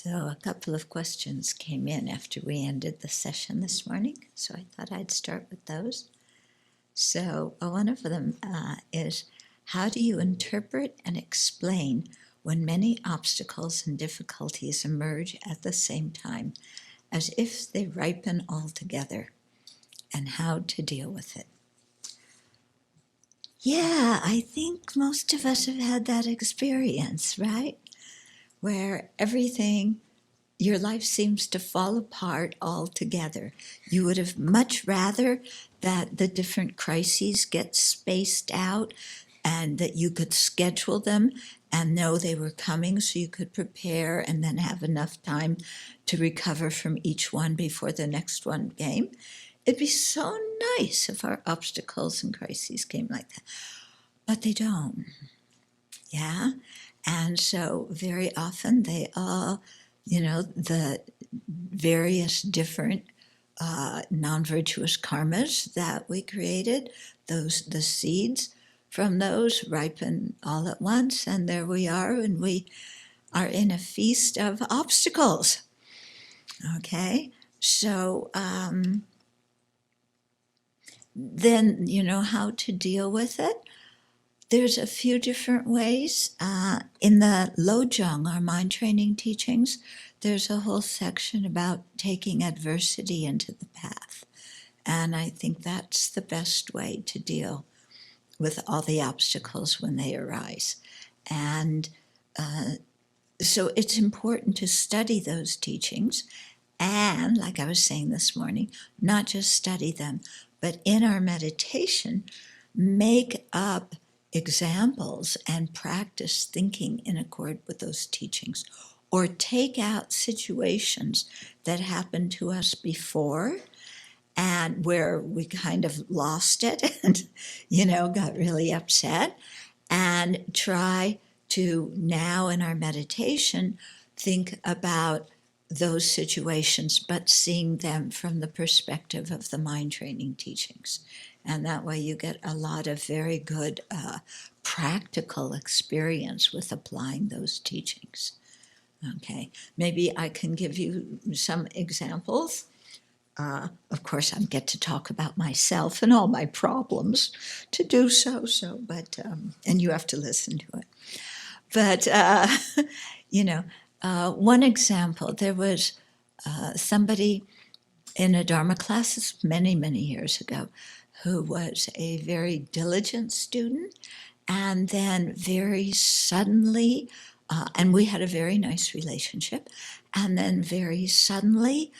So a couple of questions came in after we ended the session this morning, so I thought I'd start with those. So one of them is, how do you interpret and explain when many obstacles and difficulties emerge at the same time, as if they ripen all together, and how to deal with it? Yeah, I think most of us have had that experience, right? Where everything, your life seems to fall apart altogether. You would have much rather that the different crises get spaced out and that you could schedule them and know they were coming so you could prepare and then have enough time to recover from each one before the next one came. It'd be so nice if our obstacles and crises came like that, but they don't. Yeah? And so very often they all, the various different non-virtuous karmas that we created, the seeds from those ripen all at once, and there we are, and we are in a feast of obstacles. Okay? So then, how to deal with it? There's a few different ways. In the Lojong, our mind training teachings, there's a whole section about taking adversity into the path. And I think that's the best way to deal with all the obstacles when they arise. And so it's important to study those teachings. And like I was saying this morning, not just study them, but in our meditation, make up examples and practice thinking in accord with those teachings, or take out situations that happened to us before and where we kind of lost it and, got really upset, and try to now in our meditation think about those situations, but seeing them from the perspective of the mind training teachings. And that way you get a lot of very good practical experience with applying those teachings. Okay, maybe I can give you some examples. Of course, I get to talk about myself and all my problems to do so, but, and you have to listen to it. But, one example, there was somebody in a Dharma class many, many years ago who was a very diligent student, and then very suddenly, and we had a very nice relationship, and then very suddenly,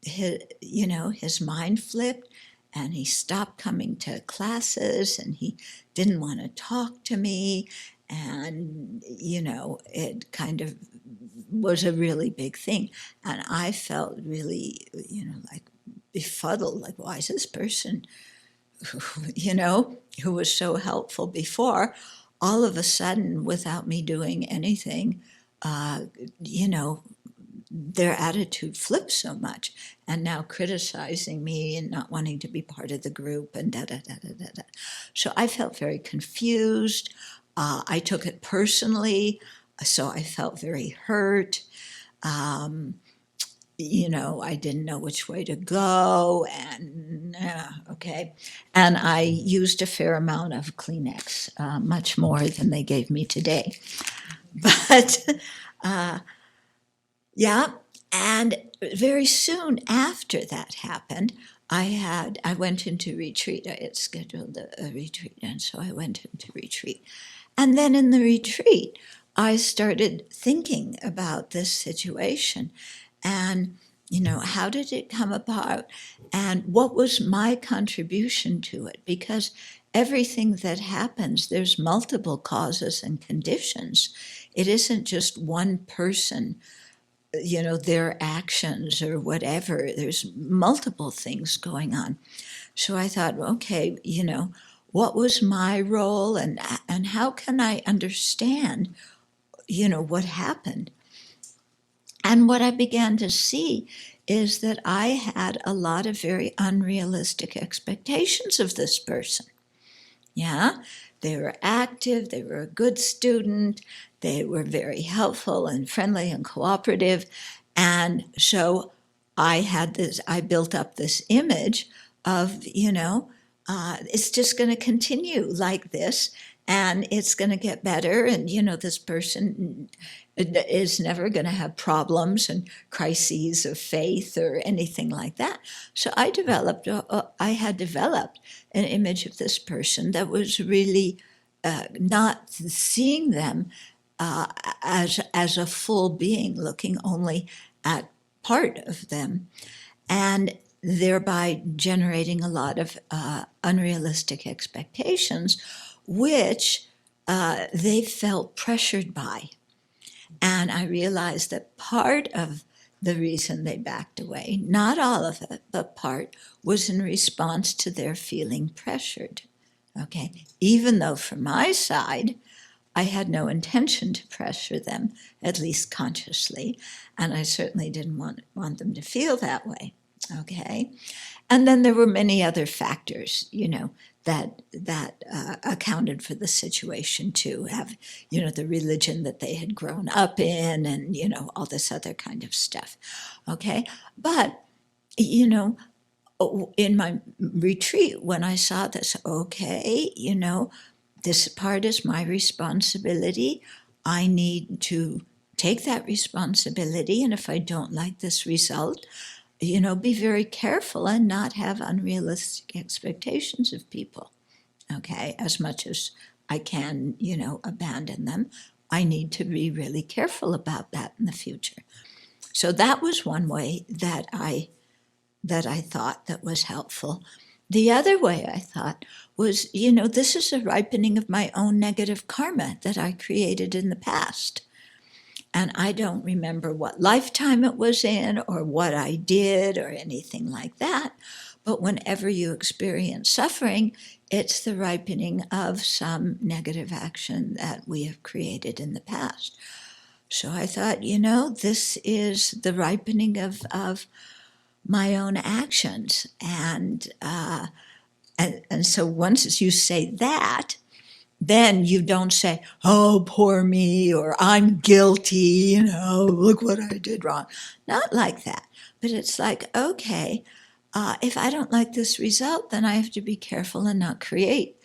his mind flipped, and he stopped coming to classes, and he didn't want to talk to me, and, it kind of was a really big thing. And I felt really, like befuddled, like, why is this person, who was so helpful before, all of a sudden, without me doing anything, their attitude flipped so much, and now criticizing me and not wanting to be part of the group and da-da-da-da-da-da. So I felt very confused. I took it personally, so I felt very hurt. I didn't know which way to go, and okay. And I used a fair amount of Kleenex, much more than they gave me today. But yeah, and very soon after that happened, I went into retreat. I had scheduled a retreat, and so I went into retreat. And then in the retreat, I started thinking about this situation and, how did it come about and what was my contribution to it? Because everything that happens, there's multiple causes and conditions. It isn't just one person, their actions or whatever. There's multiple things going on. So I thought, okay, what was my role and how can I understand, what happened? And what I began to see is that I had a lot of very unrealistic expectations of this person. Yeah, they were active, they were a good student, they were very helpful and friendly and cooperative. And so I built up this image of, it's just going to continue like this, and it's going to get better. And, this person is never going to have problems and crises of faith or anything like that. So I had developed an image of this person that was really not seeing them as a full being, looking only at part of them, and thereby generating a lot of unrealistic expectations, which they felt pressured by. And I realized that part of the reason they backed away, not all of it, but part, was in response to their feeling pressured. Okay, even though from my side, I had no intention to pressure them, at least consciously, and I certainly didn't want them to feel that way. Okay, and then there were many other factors, that accounted for the situation too. Have, the religion that they had grown up in, and all this other kind of stuff. Okay, but in my retreat, when I saw this, okay, this part is my responsibility. I need to take that responsibility, and if I don't like this result, be very careful and not have unrealistic expectations of people, okay? As much as I can, abandon them, I need to be really careful about that in the future. So that was one way that I thought that was helpful. The other way I thought was, this is a ripening of my own negative karma that I created in the past. And I don't remember what lifetime it was in or what I did or anything like that. But whenever you experience suffering, it's the ripening of some negative action that we have created in the past. So I thought, this is the ripening of my own actions. And so once you say that, then you don't say, oh, poor me, or I'm guilty, look what I did wrong. Not like that. But it's like, okay, if I don't like this result, then I have to be careful and not create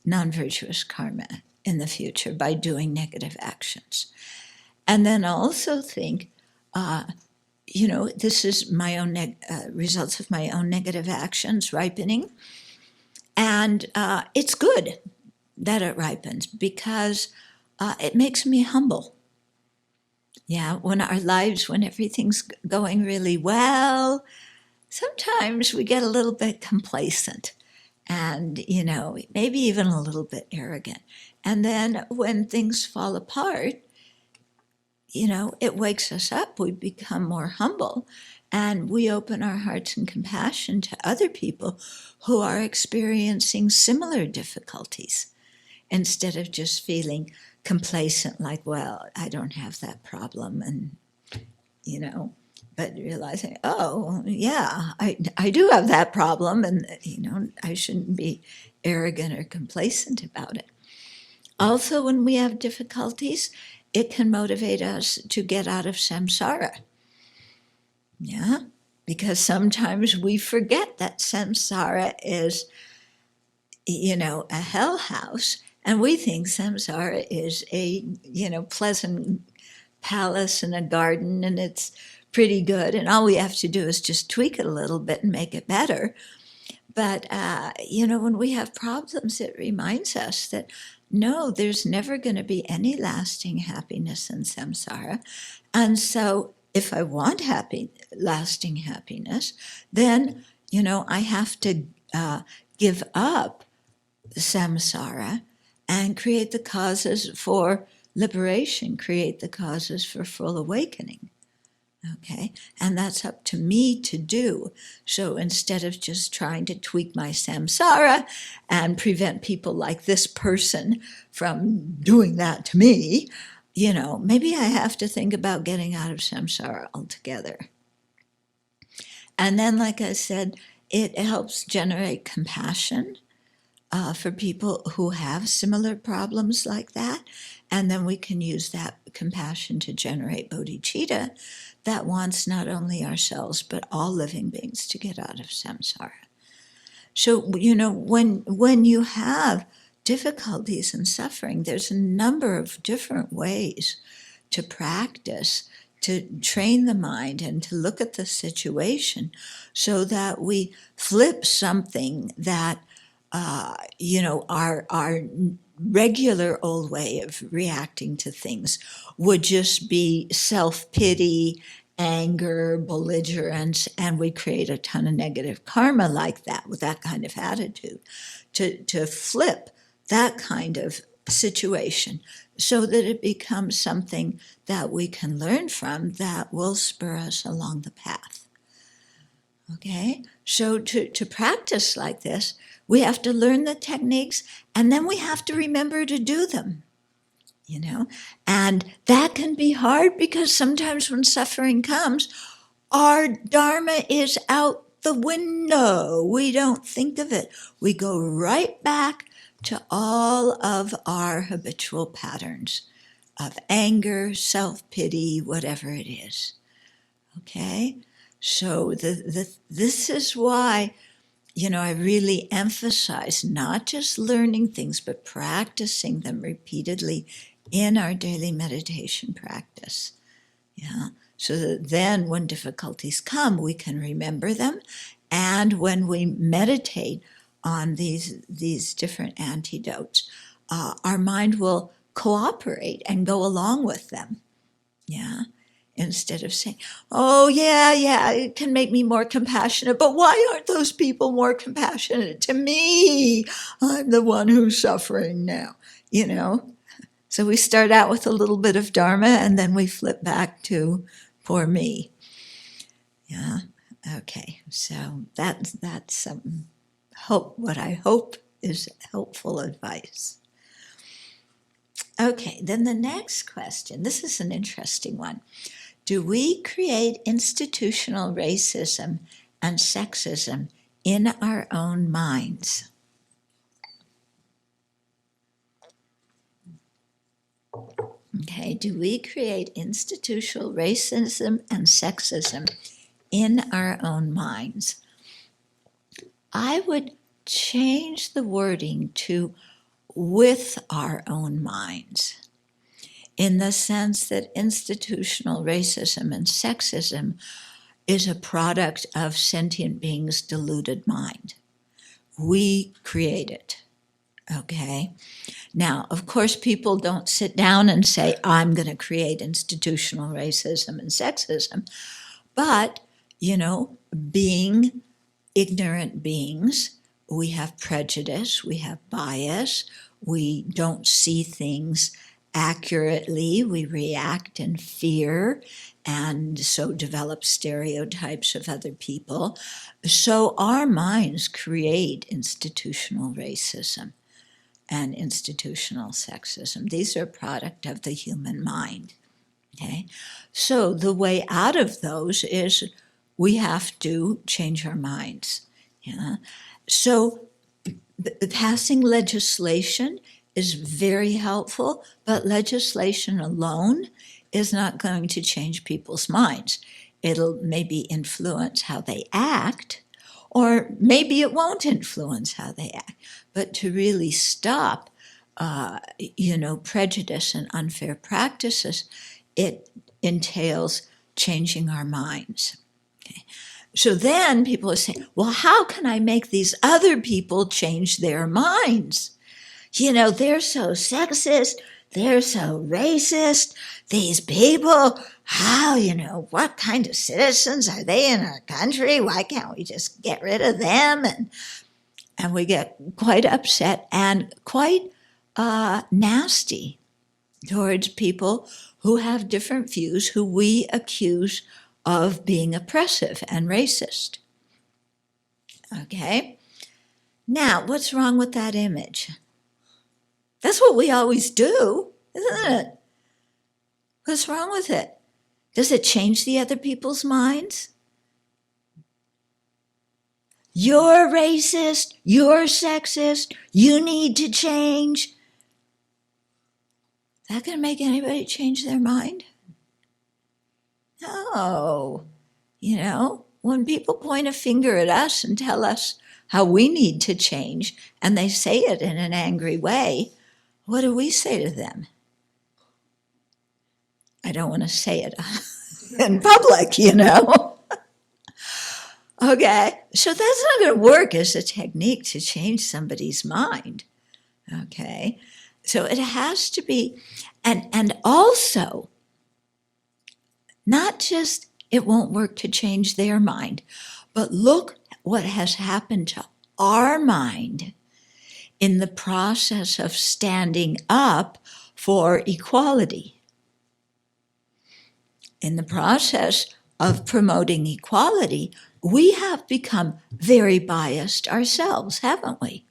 non-virtuous karma in the future by doing negative actions. And then also think, this is my own results of my own negative actions ripening. And it's good that it ripens because it makes me humble. Yeah, when everything's going really well, sometimes we get a little bit complacent and, maybe even a little bit arrogant. And then when things fall apart, it wakes us up. We become more humble and we open our hearts and compassion to other people who are experiencing similar difficulties, instead of just feeling complacent, like, well, I don't have that problem, and, but realizing, oh, yeah, I do have that problem, and, I shouldn't be arrogant or complacent about it. Also, when we have difficulties, it can motivate us to get out of samsara. Yeah, because sometimes we forget that samsara is, a hell house. And we think samsara is a, pleasant palace and a garden, and it's pretty good. And all we have to do is just tweak it a little bit and make it better. But, when we have problems, it reminds us that, no, there's never going to be any lasting happiness in samsara. And so if I want lasting happiness, then, I have to give up samsara and create the causes for liberation, create the causes for full awakening. Okay, and that's up to me to do. So instead of just trying to tweak my samsara and prevent people like this person from doing that to me, maybe I have to think about getting out of samsara altogether. And then, like I said, it helps generate compassion for people who have similar problems like that. And then we can use that compassion to generate bodhicitta that wants not only ourselves, but all living beings to get out of samsara. So, when you have difficulties and suffering, there's a number of different ways to practice, to train the mind and to look at the situation so that we flip something that, our regular old way of reacting to things would just be self-pity, anger, belligerence, and we create a ton of negative karma like that with that kind of attitude. To flip that kind of situation so that it becomes something that we can learn from that will spur us along the path. Okay? So to practice like this, we have to learn the techniques and then we have to remember to do them. And that can be hard because sometimes when suffering comes, our Dharma is out the window. We don't think of it. We go right back to all of our habitual patterns of anger, self-pity, whatever it is. Okay? So this is why, I really emphasize not just learning things, but practicing them repeatedly in our daily meditation practice. Yeah. So that then when difficulties come, we can remember them. And when we meditate on these different antidotes, our mind will cooperate and go along with them. Yeah. Instead of saying, oh, yeah, it can make me more compassionate, but why aren't those people more compassionate to me? I'm the one who's suffering now, So we start out with a little bit of Dharma and then we flip back to poor me. Yeah, okay, so that's what I hope is helpful advice. Okay, then the next question, this is an interesting one. Do we create institutional racism and sexism in our own minds? Okay, do we create institutional racism and sexism in our own minds? I would change the wording to with our own minds, in the sense that institutional racism and sexism is a product of sentient beings' deluded mind. We create it, okay? Now, of course, people don't sit down and say, I'm going to create institutional racism and sexism, but, being ignorant beings, we have prejudice, we have bias, we don't see things accurately, we react in fear, and so develop stereotypes of other people. So our minds create institutional racism and institutional sexism. These are a product of the human mind. Okay? So the way out of those is we have to change our minds. Yeah? So passing legislation is very helpful, but legislation alone is not going to change people's minds. It'll maybe influence how they act, or maybe it won't influence how they act. But to really stop, prejudice and unfair practices, it entails changing our minds. Okay. So then people are saying, well, how can I make these other people change their minds? They're so sexist, they're so racist, these people, how, what kind of citizens are they in our country? Why can't we just get rid of them? And we get quite upset and quite nasty towards people who have different views, who we accuse of being oppressive and racist. Okay? Now, what's wrong with that image? That's what we always do, isn't it? What's wrong with it? Does it change the other people's minds? You're racist, you're sexist, you need to change. Is that going to make anybody change their mind? No. You know, when people point a finger at us and tell us how we need to change, and they say it in an angry way, what do we say to them? I don't want to say it in public, you know. Okay, so that's not going to work as a technique to change somebody's mind. Okay, so it has to be, and also, not just it won't work to change their mind, but look what has happened to our mind in the process of standing up for equality. In the process of promoting equality, we have become very biased ourselves, haven't we?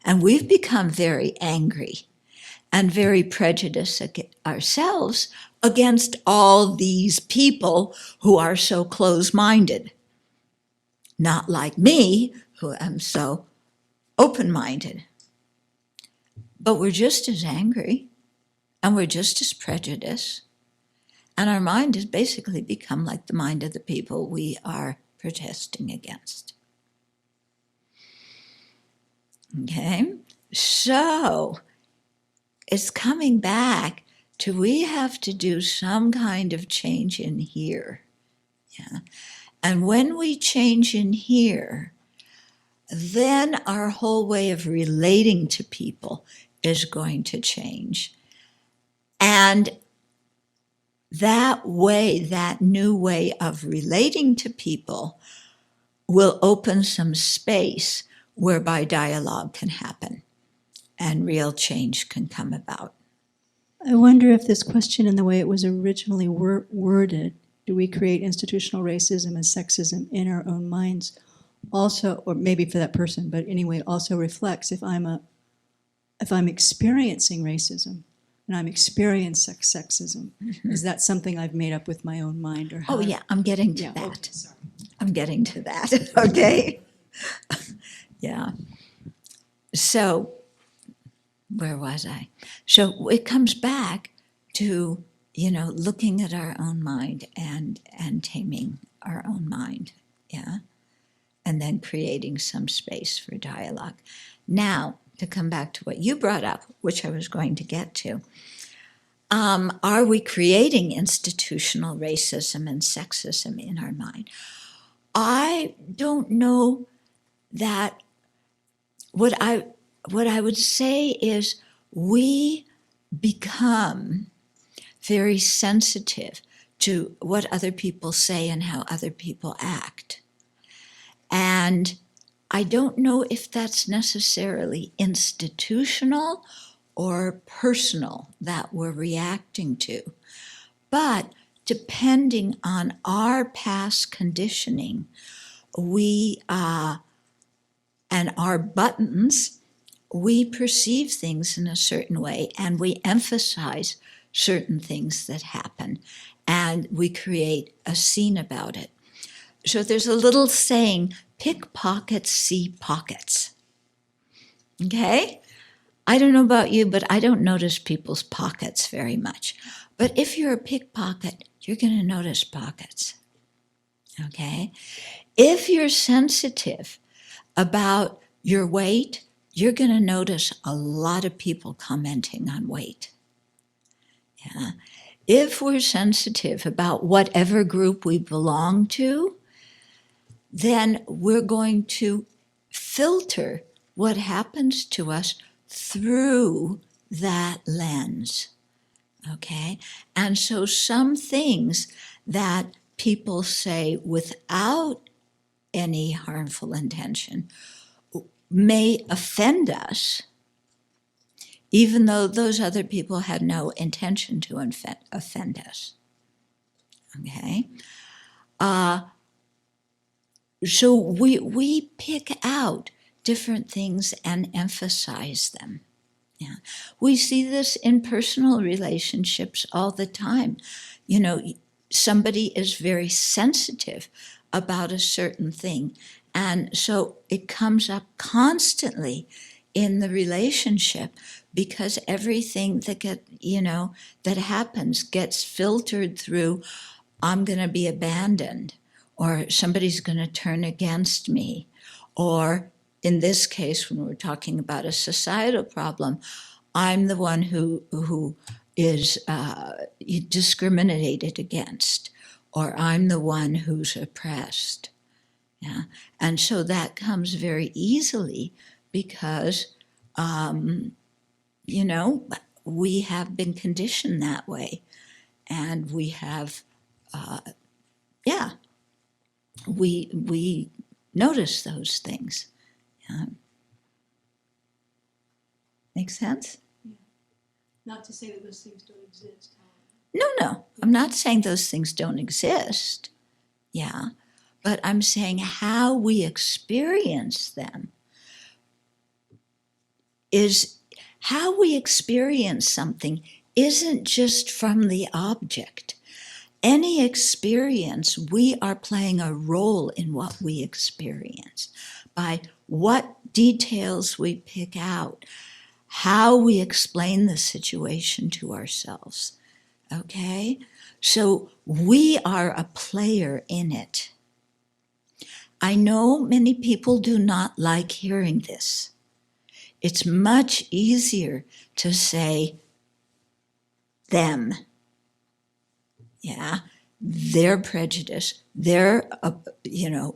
And we've become very angry and very prejudiced ourselves against all these people who are so close-minded. Not like me, who am so open-minded. But we're just as angry, and we're just as prejudiced, and our mind has basically become like the mind of the people we are protesting against. Okay, so it's coming back to we have to do some kind of change in here. Yeah. And when we change in here, then our whole way of relating to people is going to change. And that way, that new way of relating to people will open some space whereby dialogue can happen and real change can come about. I wonder if this question and the way it was originally worded, do we create institutional racism and sexism in our own minds, also, or maybe for that person, but anyway, also reflects if I'm experiencing racism and I'm experiencing sexism, is that something I've made up with my own mind, or how? Oh yeah, I'm getting to that. Okay, sorry. I'm getting to that, okay? Yeah. So, where was I? So it comes back to, you know, looking at our own mind and taming our own mind, yeah? And then creating some space for dialogue. Now, to come back to what you brought up, which I was going to get to, are we creating institutional racism and sexism in our mind? I don't know that. What I would say is we become very sensitive to what other people say and how other people act. And I don't know if that's necessarily institutional or personal that we're reacting to. But depending on our past conditioning, we and our buttons, we perceive things in a certain way and we emphasize certain things that happen and we create a scene about it. So there's a little saying, pickpockets see pockets. Okay? I don't know about you, but I don't notice people's pockets very much. But if you're a pickpocket, you're going to notice pockets. Okay? If you're sensitive about your weight, you're going to notice a lot of people commenting on weight. Yeah. If we're sensitive about whatever group we belong to, then we're going to filter what happens to us through that lens. Okay? And so some things that people say without any harmful intention may offend us, even though those other people had no intention to offend us. Okay? So we pick out different things and emphasize them. Yeah. We see this in personal relationships all the time. You know, somebody is very sensitive about a certain thing, And so it comes up constantly in the relationship because everything that happens gets filtered through, I'm going to be abandoned, or somebody's going to turn against me, or in this case, when we're talking about a societal problem, I'm the one who is discriminated against, or I'm the one who's oppressed. Yeah, and so that comes very easily because, we have been conditioned that way, and we have, we notice those things. Make sense? Not to say that those things don't exist. No, I'm not saying those things don't exist. Yeah, but I'm saying how we experience them is how we experience something isn't just from the object. Any experience, we are playing a role in what we experience by what details we pick out, how we explain the situation to ourselves. Okay? So we are a player in it. I know many people do not like hearing this. It's much easier to say them. Yeah, they're prejudiced, they're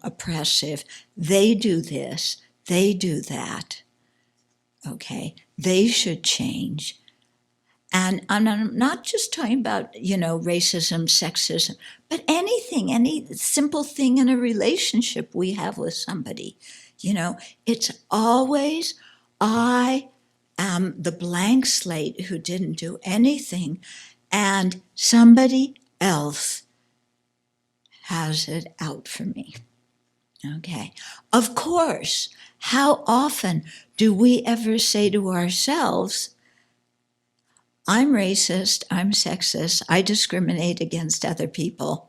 oppressive, they do this, they do that. Okay, they should change. And I'm not just talking about, racism, sexism, but anything, any simple thing in a relationship we have with somebody. It's always, I am the blank slate who didn't do anything, and somebody else has it out for me. Okay. Of course, how often do we ever say to ourselves, I'm racist, I'm sexist, I discriminate against other people?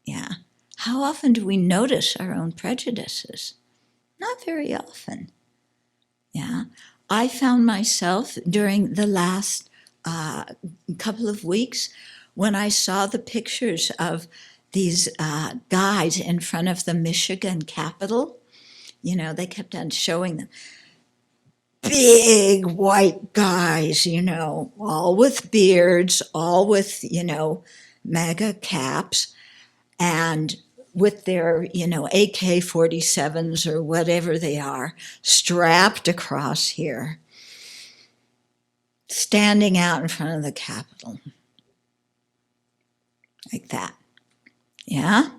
Yeah. How often do we notice our own prejudices? Not very often. Yeah. I found myself during the last couple of weeks when I saw the pictures of these guys in front of the Michigan Capitol. They kept on showing them. Big white guys, all with beards, all with, mega caps, and with their, AK-47s or whatever they are, strapped across here, standing out in front of the Capitol. Like that. Yeah?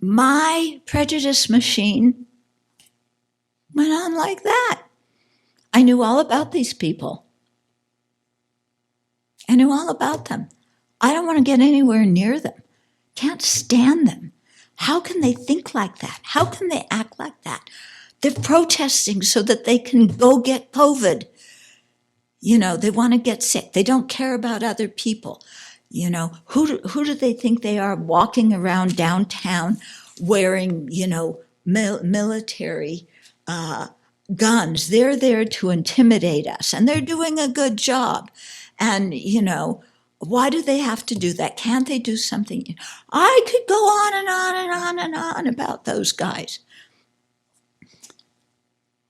My prejudice machine went on like that. I knew all about these people. I knew all about them. I don't want to get anywhere near them. Can't stand them. How can they think like that? How can they act like that? They're protesting so that they can go get COVID. They want to get sick. They don't care about other people. Who do they think they are walking around downtown wearing, military guns? They're there to intimidate us, and they're doing a good job. And, why do they have to do that? Can't they do something? I could go on and on and on and on about those guys.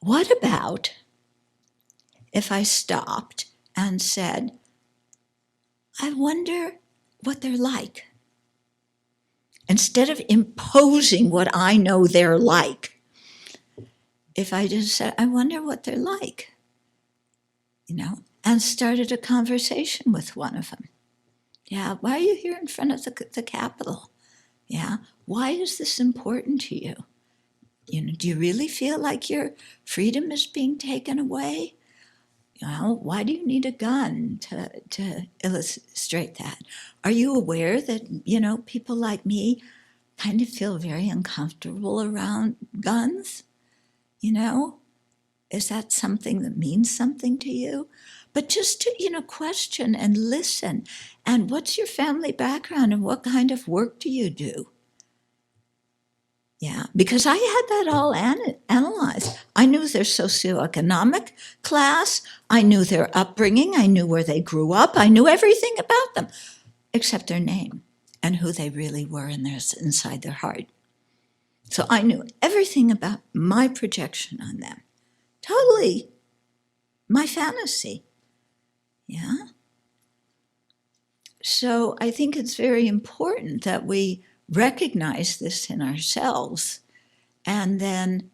What about if I stopped and said, I wonder what they're like? Instead of imposing what I know they're like, if I just said, I wonder what they're like, and started a conversation with one of them. Yeah, why are you here in front of the Capitol? Yeah, why is this important to you? Do you really feel like your freedom is being taken away? Why do you need a gun to illustrate that? Are you aware that, people like me kind of feel very uncomfortable around guns? Is that something that means something to you? But just to, question and listen. And what's your family background and what kind of work do you do? Yeah, because I had that all analyzed. I knew their socioeconomic class. I knew their upbringing. I knew where they grew up. I knew everything about them except their name and who they really were inside their heart. So I knew everything about my projection on them. Totally my fantasy. Yeah. So I think it's very important that we recognize this in ourselves and then,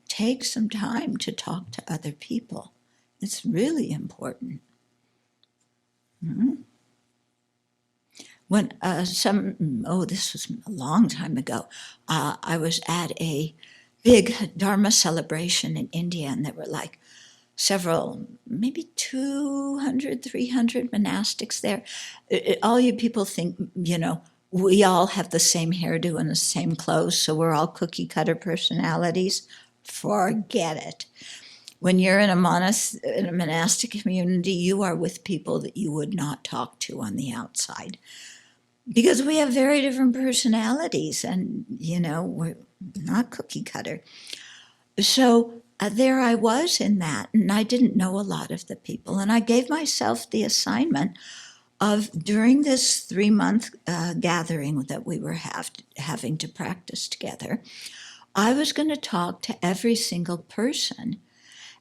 take some time to talk to other people. It's really important. Mm-hmm. When this was a long time ago, I was at a big Dharma celebration in India, and there were like several, maybe 200, 300 monastics there. All you people think, we all have the same hairdo and the same clothes, so we're all cookie cutter personalities. Forget it. When you're in a monastic community, you are with people that you would not talk to on the outside because we have very different personalities and, we're not cookie cutter. So there I was in that, and I didn't know a lot of the people. And I gave myself the assignment of, during this 3-month gathering that we were having to practice together, I was going to talk to every single person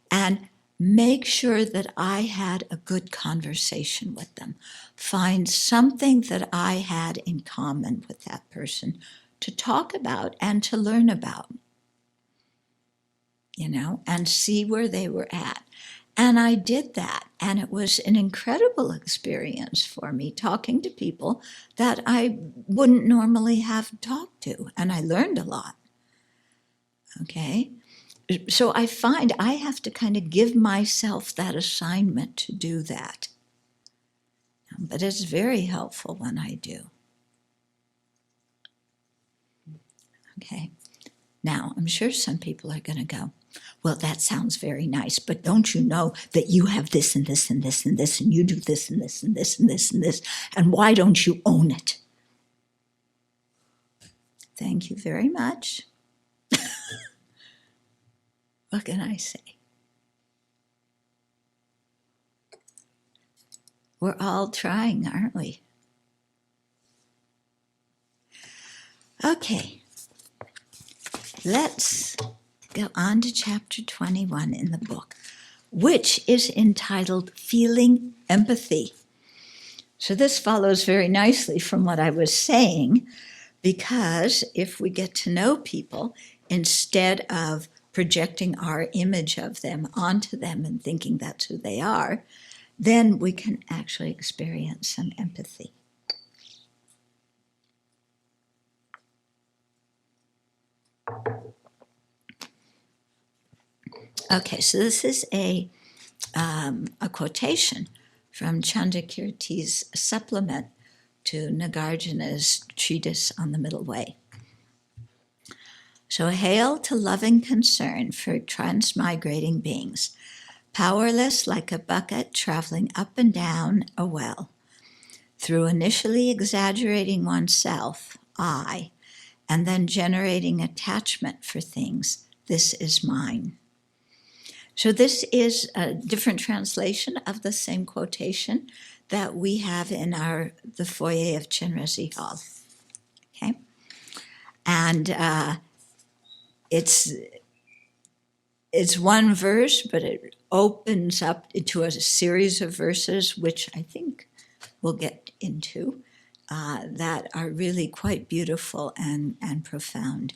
and make sure that I had a good conversation with them. Find something that I had in common with that person to talk about and to learn about, and see where they were at. And I did that. And it was an incredible experience for me talking to people that I wouldn't normally have talked to. And I learned a lot. Okay. So I find I have to kind of give myself that assignment to do that. But it's very helpful when I do. Okay. Now, I'm sure some people are going to go, well, that sounds very nice, but don't you know that you have this and this and this and this, and you do this and this and this and this and this, and why don't you own it? Thank you very much. What can I say? We're all trying, aren't we? Okay. Let's go on to chapter 21 in the book, which is entitled Feeling Empathy. So this follows very nicely from what I was saying, because if we get to know people, instead of projecting our image of them onto them and thinking that's who they are, then we can actually experience some empathy. Okay, so this is a quotation from Chandrakirti's supplement to Nagarjuna's treatise on the Middle Way. So hail to loving concern for transmigrating beings, powerless like a bucket traveling up and down a well, through initially exaggerating oneself, I, and then generating attachment for things, this is mine. So this is a different translation of the same quotation that we have in the foyer of Chenrezig Hall. Okay, and it's one verse, but it opens up into a series of verses, which I think we'll get into, that are really quite beautiful and profound.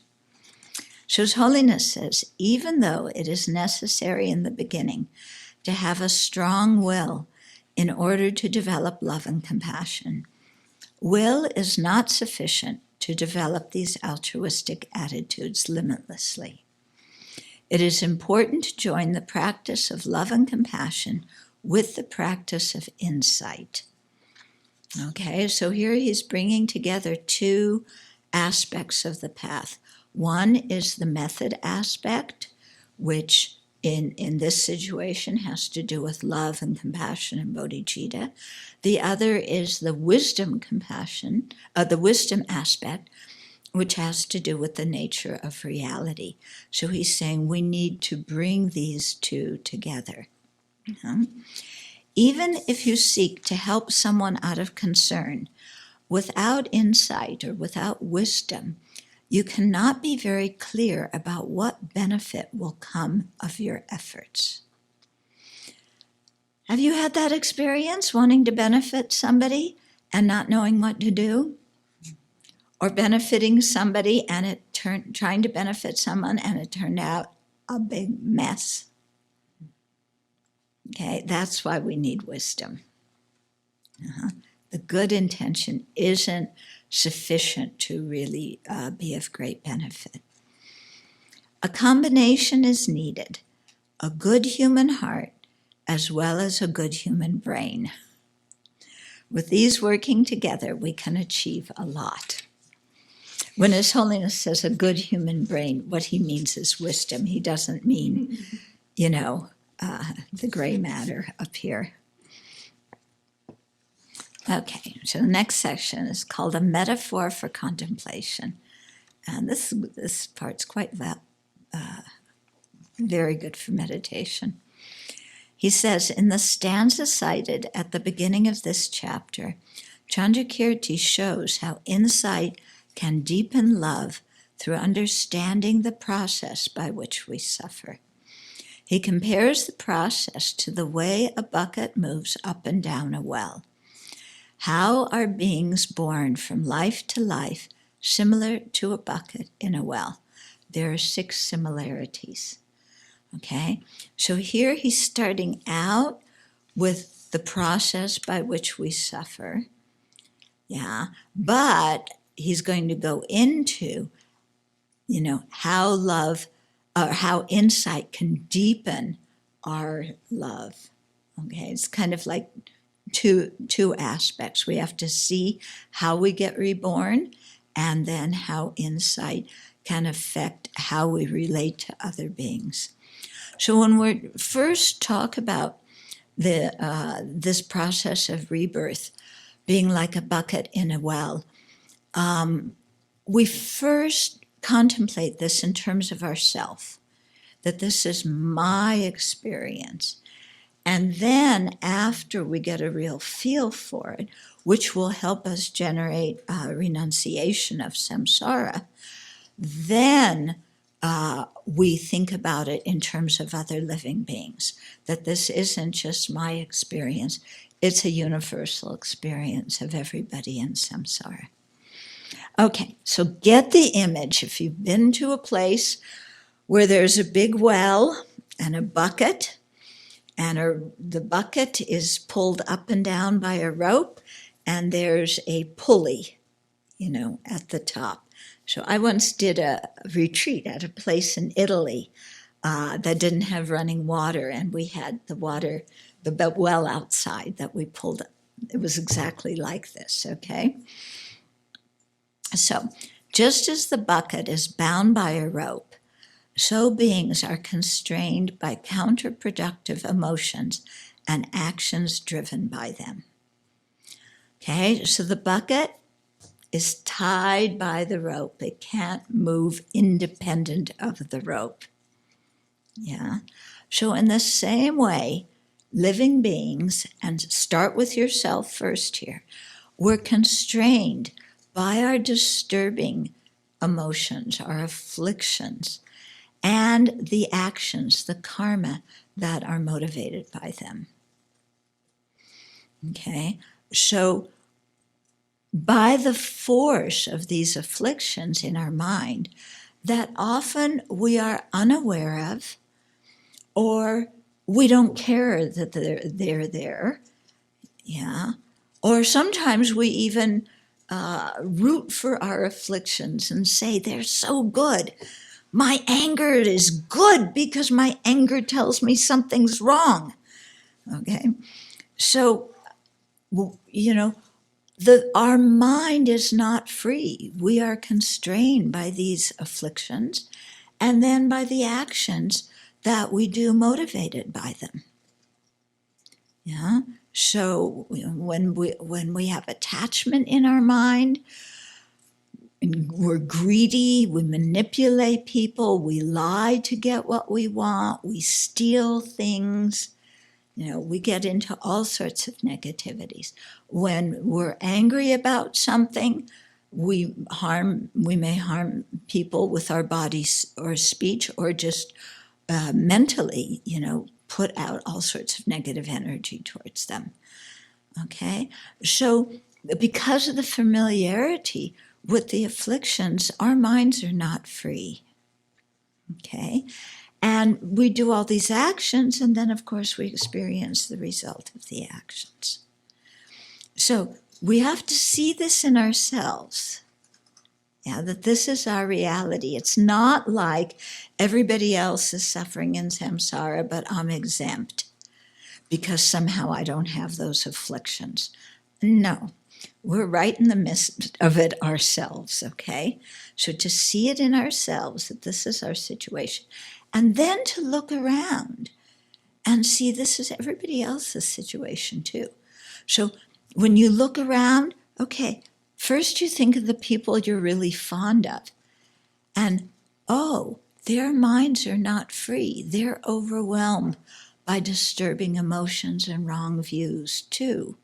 So His Holiness says, even though it is necessary in the beginning to have a strong will in order to develop love and compassion, will is not sufficient to develop these altruistic attitudes limitlessly. It is important to join the practice of love and compassion with the practice of insight. Okay, so here he's bringing together two aspects of the path. One is the method aspect, which in this situation has to do with love and compassion and bodhicitta. The other is the wisdom aspect, which has to do with the nature of reality. So he's saying we need to bring these two together. Even if you seek to help someone out of concern, without insight or without wisdom, you cannot be very clear about what benefit will come of your efforts. Have you had that experience, wanting to benefit somebody and not knowing what to do? Or benefiting somebody and trying to benefit someone and it turned out a big mess? Okay, that's why we need wisdom. The good intention isn't sufficient to really be of great benefit. A combination is needed, a good human heart as well as a good human brain. With these working together, we can achieve a lot. When His Holiness says a good human brain, what he means is wisdom. He doesn't mean, the gray matter up here. Okay, so the next section is called A Metaphor for Contemplation. And this part's quite very good for meditation. He says, in the stanza cited at the beginning of this chapter, Chandrakirti shows how insight can deepen love through understanding the process by which we suffer. He compares the process to the way a bucket moves up and down a well. How are beings born from life to life similar to a bucket in a well? There are 6 similarities. Okay, so here he's starting out with the process by which we suffer. Yeah, but he's going to go into, how love or how insight can deepen our love. Okay, it's kind of like two aspects. We have to see how we get reborn and then how insight can affect how we relate to other beings. So when we first talk about this process of rebirth being like a bucket in a well, we first contemplate this in terms of ourself, that this is my experience. And then after we get a real feel for it, which will help us generate renunciation of samsara, then we think about it in terms of other living beings, that this isn't just my experience, it's a universal experience of everybody in samsara. Okay, so get the image. If you've been to a place where there's a big well and a bucket, and the bucket is pulled up and down by a rope, and there's a pulley, at the top. So I once did a retreat at a place in Italy that didn't have running water, and we had the well outside that we pulled up. It was exactly like this, okay? So just as the bucket is bound by a rope, so beings are constrained by counterproductive emotions and actions driven by them. Okay, so the bucket is tied by the rope. It can't move independent of the rope. Yeah. So in the same way, living beings, and start with yourself first here, we're constrained by our disturbing emotions, our afflictions, and the actions, the karma that are motivated by them. Okay, so by the force of these afflictions in our mind that often we are unaware of, or we don't care that they're there, yeah, or sometimes we even root for our afflictions and say they're so good. My anger is good because my anger tells me something's wrong. Okay, so our mind is not free. We are constrained by these afflictions and then by the actions that we do motivated by them. Yeah. So when we have attachment in our mind, we're greedy, we manipulate people, we lie to get what we want, we steal things. We get into all sorts of negativities. When we're angry about something, we may harm people with our bodies or speech, or just mentally, put out all sorts of negative energy towards them. Okay? So because of the familiarity with the afflictions, our minds are not free. Okay? And we do all these actions, and then, of course, we experience the result of the actions. So we have to see this in ourselves, that this is our reality. It's not like everybody else is suffering in samsara, but I'm exempt because somehow I don't have those afflictions. No, we're right in the midst of it ourselves, okay? So to see it in ourselves, that this is our situation, and then to look around and see this is everybody else's situation too. So when you look around, okay, first you think of the people you're really fond of, and their minds are not free. They're overwhelmed by disturbing emotions and wrong views too.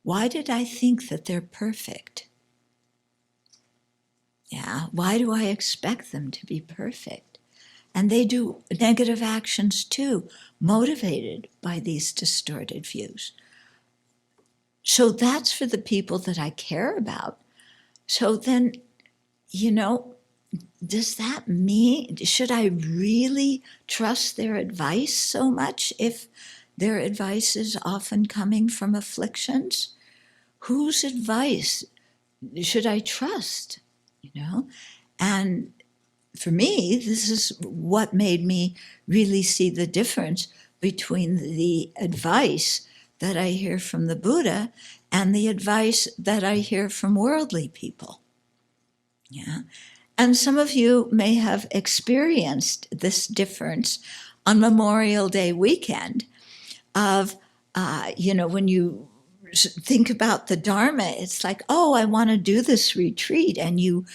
Why did I think that they're perfect? Why do I expect them to be perfect? And they do negative actions too, motivated by these distorted views. So that's for the people that I care about. So then, does that mean, should I really trust their advice so much if their advice is often coming from afflictions? Whose advice should I trust? And for me, this is what made me really see the difference between the advice that I hear from the Buddha and the advice that I hear from worldly people. And some of you may have experienced this difference on Memorial Day weekend of, when you think about the Dharma, it's like, I want to do this retreat. And you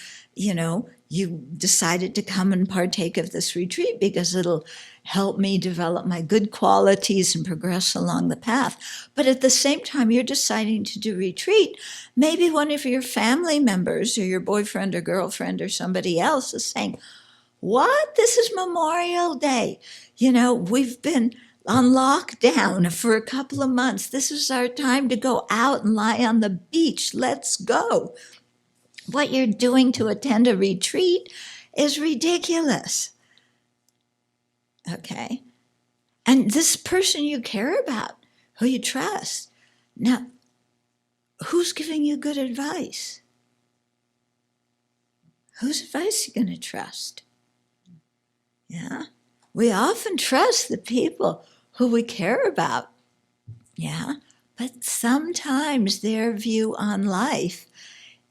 decided to come and partake of this retreat because it'll help me develop my good qualities and progress along the path. But at the same time, you're deciding to do retreat. Maybe one of your family members or your boyfriend or girlfriend or somebody else is saying, what? This is Memorial Day. We've been on lockdown for a couple of months. This is our time to go out and lie on the beach. Let's go. What you're doing to attend a retreat is ridiculous. Okay? And this person you care about, who you trust, now, who's giving you good advice? Whose advice are you going to trust? We often trust the people who we care about. But sometimes their view on life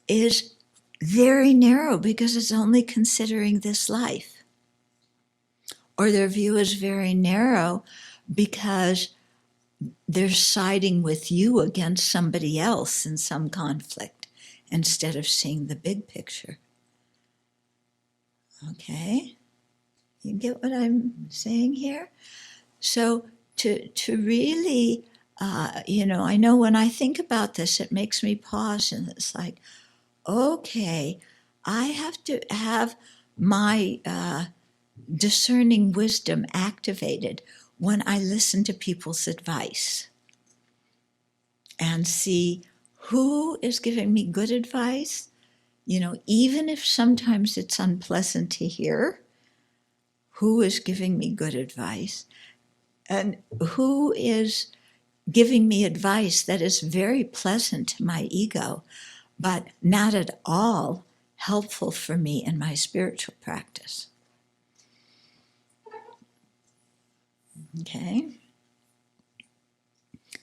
is very narrow because it's only considering this life. Or their view is very narrow because they're siding with you against somebody else in some conflict instead of seeing the big picture. Okay? You get what I'm saying here? So to really, I know when I think about this, it makes me pause, and it's like, okay, I have to have my discerning wisdom activated when I listen to people's advice and see who is giving me good advice, even if sometimes it's unpleasant to hear, who is giving me good advice, and who is giving me advice that is very pleasant to my ego, but not at all helpful for me in my spiritual practice. Okay?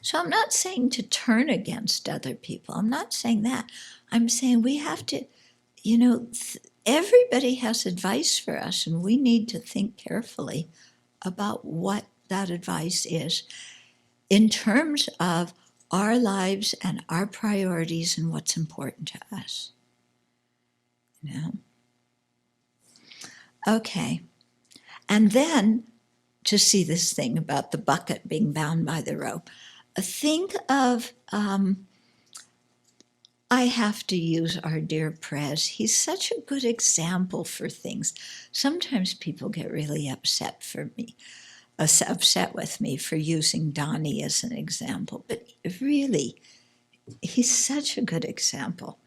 So I'm not saying to turn against other people. I'm not saying that. I'm saying we have to, everybody has advice for us, and we need to think carefully about what that advice is in terms of our lives and our priorities and what's important to us. you know. Okay. And then to see this thing about the bucket being bound by the rope, think of, I have to use our dear Prez. He's such a good example for things. Sometimes people get really upset with me for using Donnie as an example, but really, he's such a good example.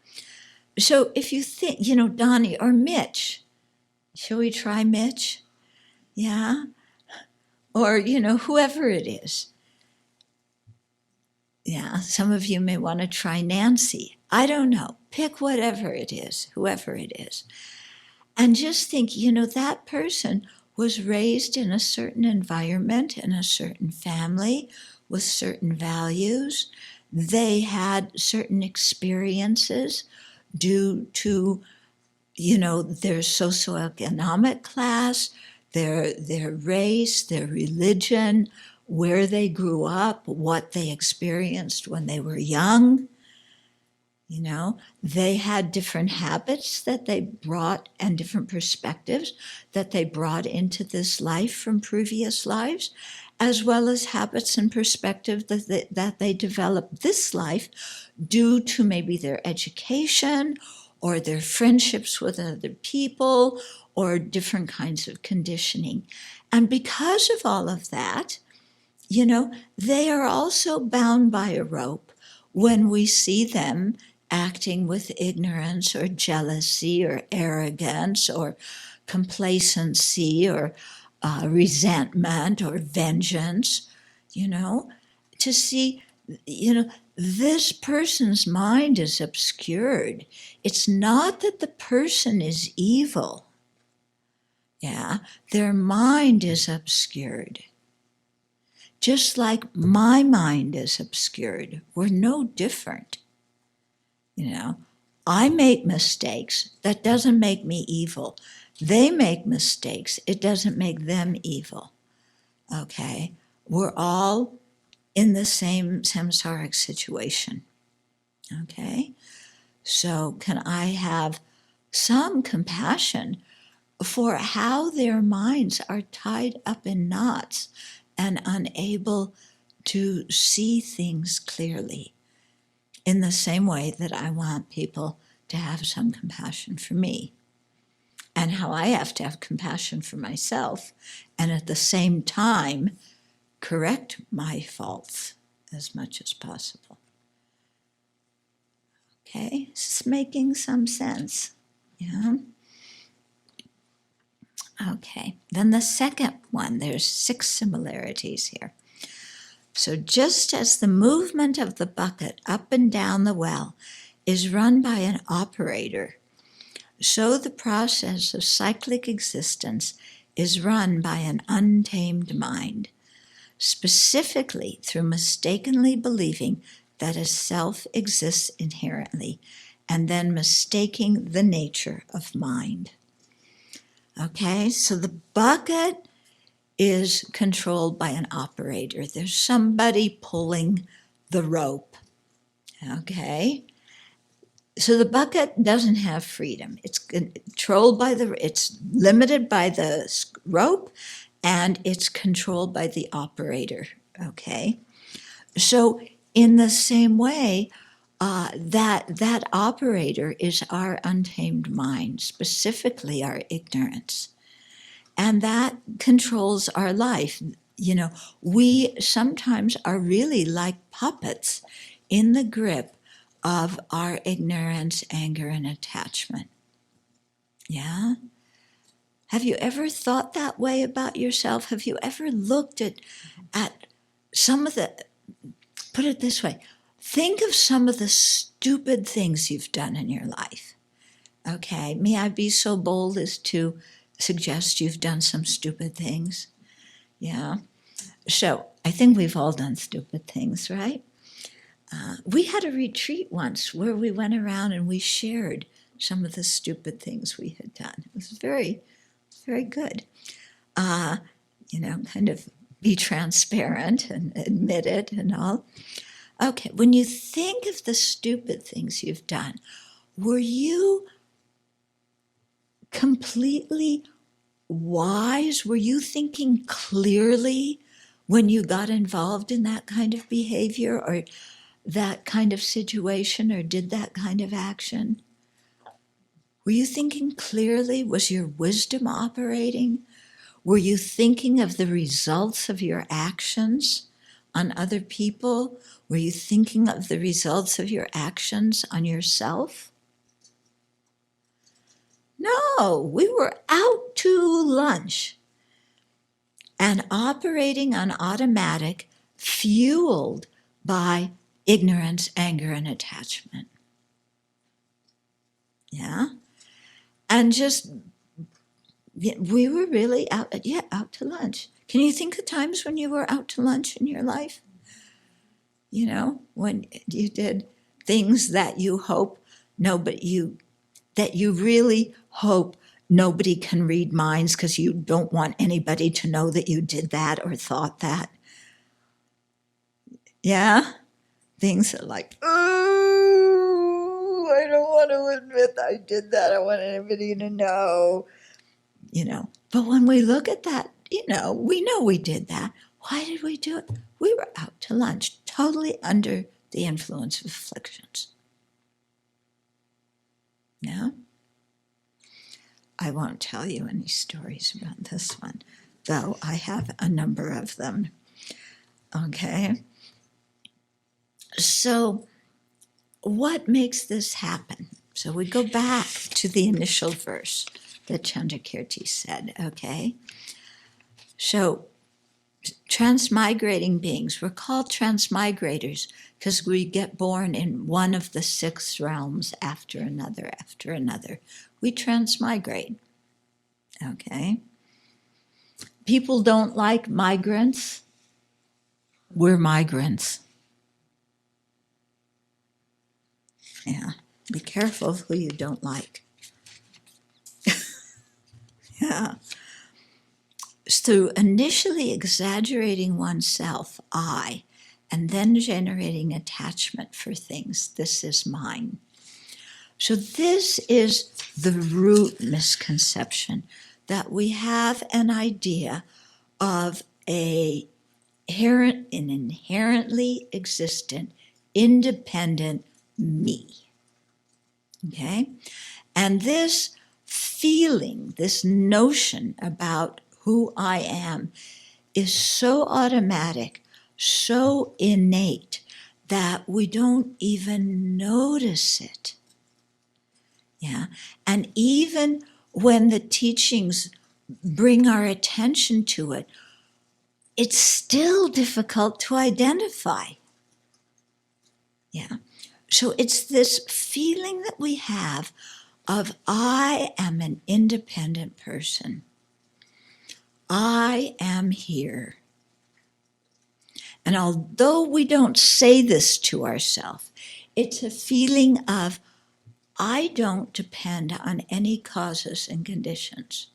So if you think, Donnie or Mitch, shall we try Mitch? Yeah? Or, whoever it is. Yeah, some of you may want to try Nancy. I don't know. Pick whatever it is, whoever it is. And just think, that person was raised in a certain environment, in a certain family, with certain values. They had certain experiences due to, their socioeconomic class, their race, their religion, where they grew up, what they experienced when they were young. They had different habits that they brought and different perspectives that they brought into this life from previous lives, as well as habits and perspectives that they developed this life due to maybe their education or their friendships with other people or different kinds of conditioning. And because of all of that, they are also bound by a rope when we see them acting with ignorance or jealousy or arrogance or complacency or resentment or vengeance, to see, this person's mind is obscured. It's not that the person is evil. Yeah, their mind is obscured. Just like my mind is obscured. We're no different. I make mistakes. That doesn't make me evil. They make mistakes. It doesn't make them evil. Okay? We're all in the same samsaric situation. Okay? So can I have some compassion for how their minds are tied up in knots and unable to see things clearly, in the same way that I want people to have some compassion for me, and how I have to have compassion for myself, and at the same time correct my faults as much as possible. Okay, this is making some sense. Yeah. Okay, then the second one, there's 6 similarities here. So just as the movement of the bucket up and down the well is run by an operator, so the process of cyclic existence is run by an untamed mind, specifically through mistakenly believing that a self exists inherently, and then mistaking the nature of mind. Okay, so the bucket is controlled by an operator. There's somebody pulling the rope. Okay, so the bucket doesn't have freedom. It's controlled by it's limited by the rope, and it's controlled by the operator. Okay, so in the same way, that operator is our untamed mind, specifically our ignorance. And that controls our life. We sometimes are really like puppets in the grip of our ignorance, anger, and attachment. Yeah? Have you ever thought that way about yourself? Have you ever looked at some of the, put it this way, think of some of the stupid things you've done in your life. Okay, may I be so bold as to suggest you've done some stupid things? Yeah. So I think we've all done stupid things, right? We had a retreat once where we went around and we shared some of the stupid things we had done. It was very, very good. Kind of be transparent and admit it and all. Okay, when you think of the stupid things you've done, were you completely wise? Were you thinking clearly when you got involved in that kind of behavior or that kind of situation or did that kind of action? Were you thinking clearly? Was your wisdom operating? Were you thinking of the results of your actions on other people? Were you thinking of the results of your actions on yourself? No, we were out to lunch and operating on automatic, fueled by ignorance, anger, and attachment. Yeah? And just, we were really out to lunch. Can you think of times when you were out to lunch in your life? You know, when you did things that you hope that you really hope nobody can read minds because you don't want anybody to know that you did that or thought that. Yeah? Things that like, oh, I don't want to admit I did that. I want everybody to know, you know. But when we look at that, you know we did that. Why did we do it? We were out to lunch, totally under the influence of afflictions. Yeah? I won't tell you any stories about this one, though I have a number of them. Okay? So, what makes this happen? So we go back to the initial verse that Chandrakirti said, okay? So, transmigrating beings, we're called transmigrators because we get born in one of the 6 realms after another. We transmigrate, okay? People don't like migrants. We're migrants. Yeah, be careful of who you don't like. Yeah. So initially exaggerating oneself, I, and then generating attachment for things. This is mine. So this is the root misconception, that we have an idea of an inherently existent, independent me. Okay? And this feeling, this notion about who I am is so automatic, so innate, that we don't even notice it. Yeah. And even when the teachings bring our attention to it, it's still difficult to identify. Yeah. So it's this feeling that we have of I am an independent person. I am here. And although we don't say this to ourselves, it's a feeling of I don't depend on any causes and conditions.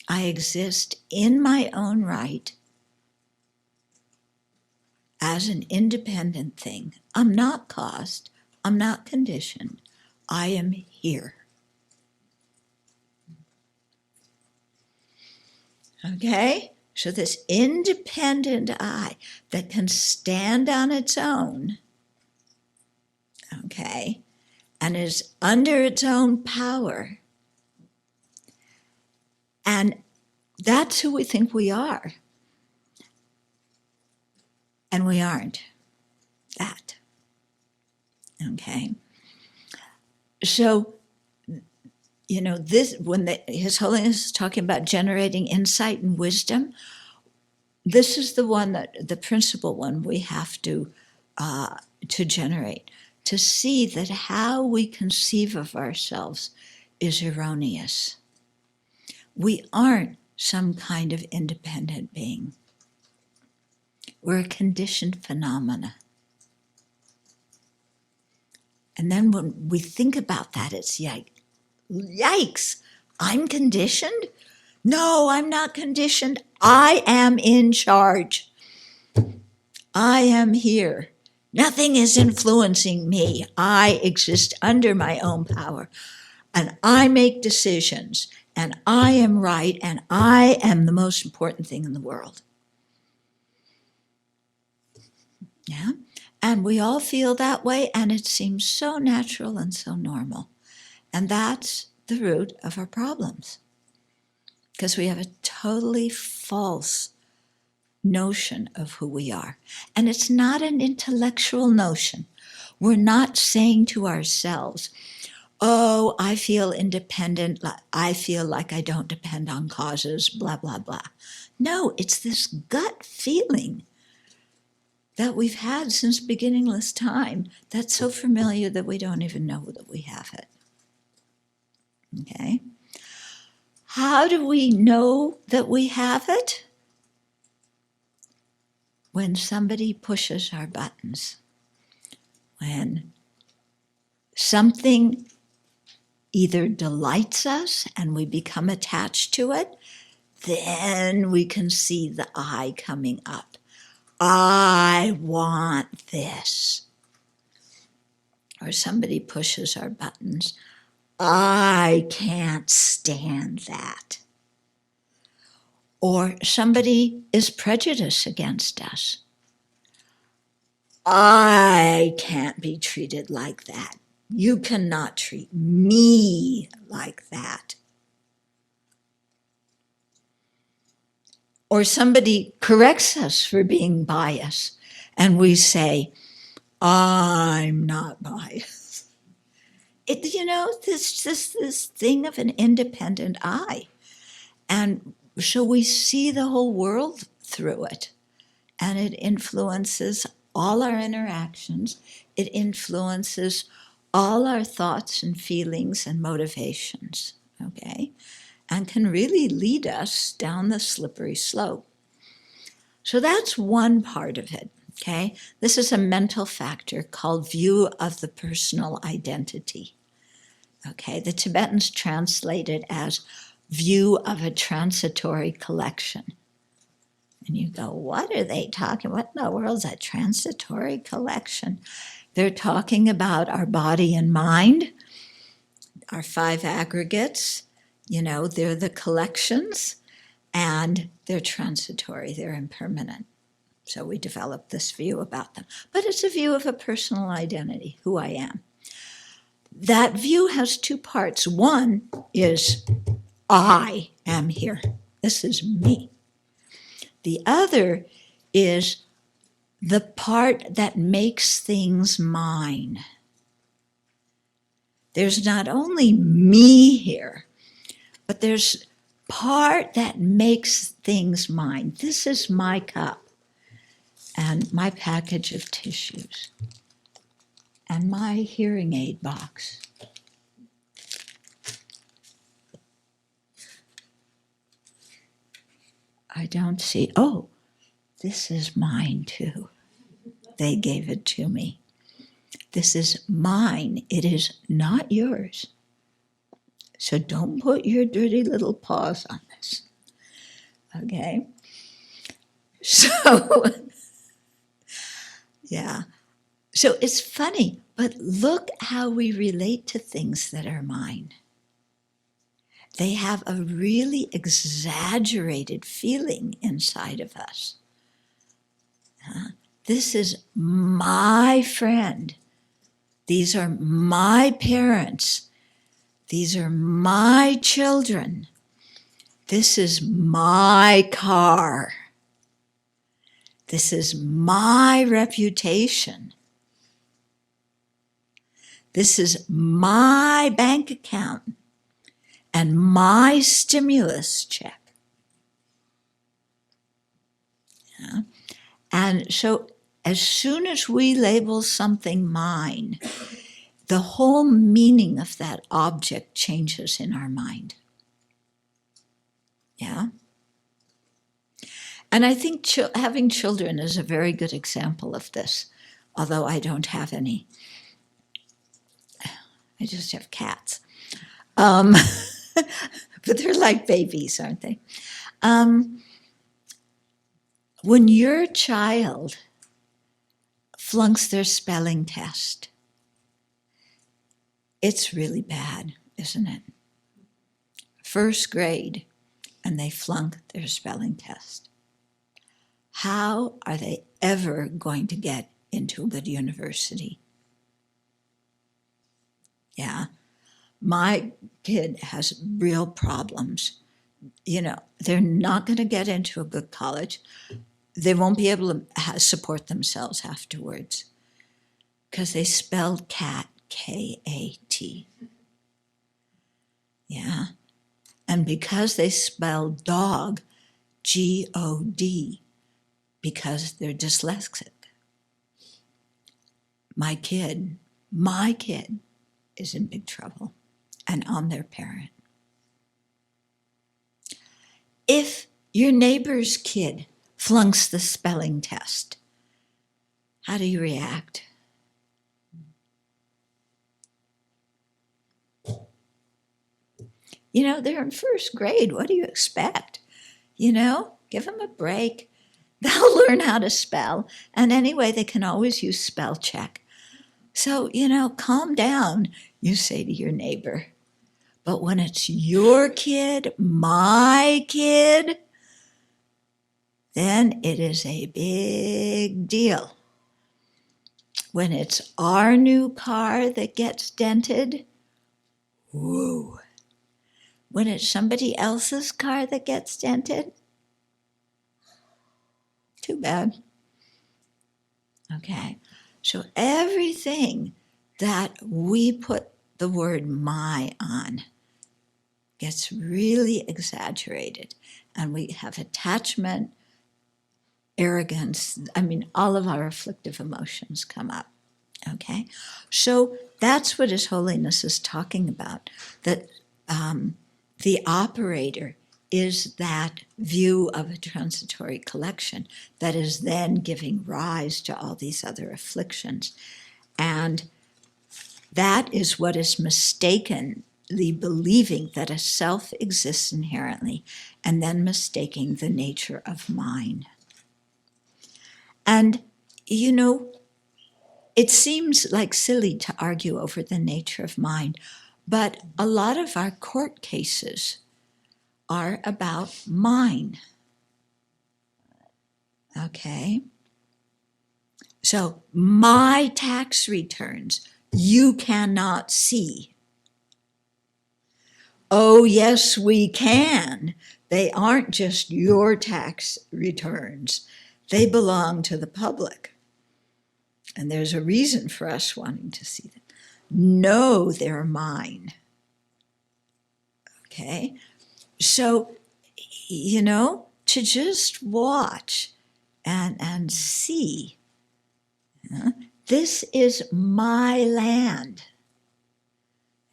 I exist in my own right as an independent thing. I'm not caused. I'm not conditioned. I am here. Okay? So this independent I that can stand on its own, okay, and is under its own power. And that's who we think we are. And we aren't that. Okay? So, you know, this, when His Holiness is talking about generating insight and wisdom, this is the one the principal one we have to generate, to see that how we conceive of ourselves is erroneous. We aren't some kind of independent being. We're a conditioned phenomena. And then when we think about that, it's yikes, I'm conditioned? No, I'm not conditioned. I am in charge. I am here. Nothing is influencing me. I exist under my own power. and I make decisions, and I am right, and I am the most important thing in the world. Yeah? And we all feel that way, and it seems so natural and so normal. And that's the root of our problems. Because we have a totally false notion of who we are. And it's not an intellectual notion. We're not saying to ourselves, oh, I feel independent, I feel like I don't depend on causes, blah, blah, blah. No, it's this gut feeling that we've had since beginningless time that's so familiar that we don't even know that we have it. Okay? How do we know that we have it? When somebody pushes our buttons. When something either delights us and we become attached to it, then we can see the I coming up. I want this. Or somebody pushes our buttons. I can't stand that. Or somebody is prejudiced against us. I can't be treated like that. You cannot treat me like that. Or somebody corrects us for being biased, and we say, I'm not biased. This thing of an independent I. And so we see the whole world through it, and it influences all our interactions. It influences all our thoughts and feelings and motivations, okay? And can really lead us down the slippery slope. So that's one part of it, okay? This is a mental factor called view of the personal identity, okay? The Tibetans translate it as view of a transitory collection. And you go, what are they talking about? What in the world is a transitory collection? They're talking about our body and mind, our 5 aggregates. They're the collections, and they're transitory, they're impermanent. So we develop this view about them. But it's a view of a personal identity, who I am. That view has 2 parts. One is, I am here. This is me. The other is the part that makes things mine. There's not only me here, but there's part that makes things mine. This is my cup and my package of tissues and my hearing aid box. I don't see, oh, this is mine too. They gave it to me. This is mine. It is not yours. So don't put your dirty little paws on this. Okay? So, yeah. So it's funny, but look how we relate to things that are mine. They have a really exaggerated feeling inside of us. This is my friend. These are my parents. These are my children. This is my car. This is my reputation. This is my bank account and my stimulus check. Yeah. And so as soon as we label something mine, the whole meaning of that object changes in our mind. Yeah? And I think having children is a very good example of this, although I don't have any. I just have cats. But they're like babies, aren't they? When your child flunks their spelling test, it's really bad. isn't it? First grade, and they flunked their spelling test. How are they ever going to get into a good university? Yeah, my kid has real problems. They're not going to get into a good college. They won't be able to support themselves afterwards because they spelled cat, K-A-T. Yeah. And because they spelled dog, G-O-D, because they're dyslexic. My kid is in big trouble, and I'm their parent. If your neighbor's kid flunks the spelling test, how do you react? They're in first grade. What do you expect? Give them a break. They'll learn how to spell. And anyway, they can always use spell check. So, calm down, you say to your neighbor. But when it's your kid, my kid, then it is a big deal. When it's our new car that gets dented, whoa. When it's somebody else's car that gets dented, too bad. Okay, so everything that we put the word my on gets really exaggerated, and we have attachment, arrogance. All of our afflictive emotions come up. Okay, so that's what His Holiness is talking about, that the operator is that view of a transitory collection that is then giving rise to all these other afflictions. And that is what is mistakenly believing that a self exists inherently, and then mistaking the nature of mind. And, it seems like silly to argue over the nature of mind, but a lot of our court cases are about mind. Okay? So, my tax returns, you cannot see. Oh, yes, we can. They aren't just your tax returns. They belong to the public. And there's a reason for us wanting to see them. No, they're mine. Okay? So, to just watch and see, this is my land.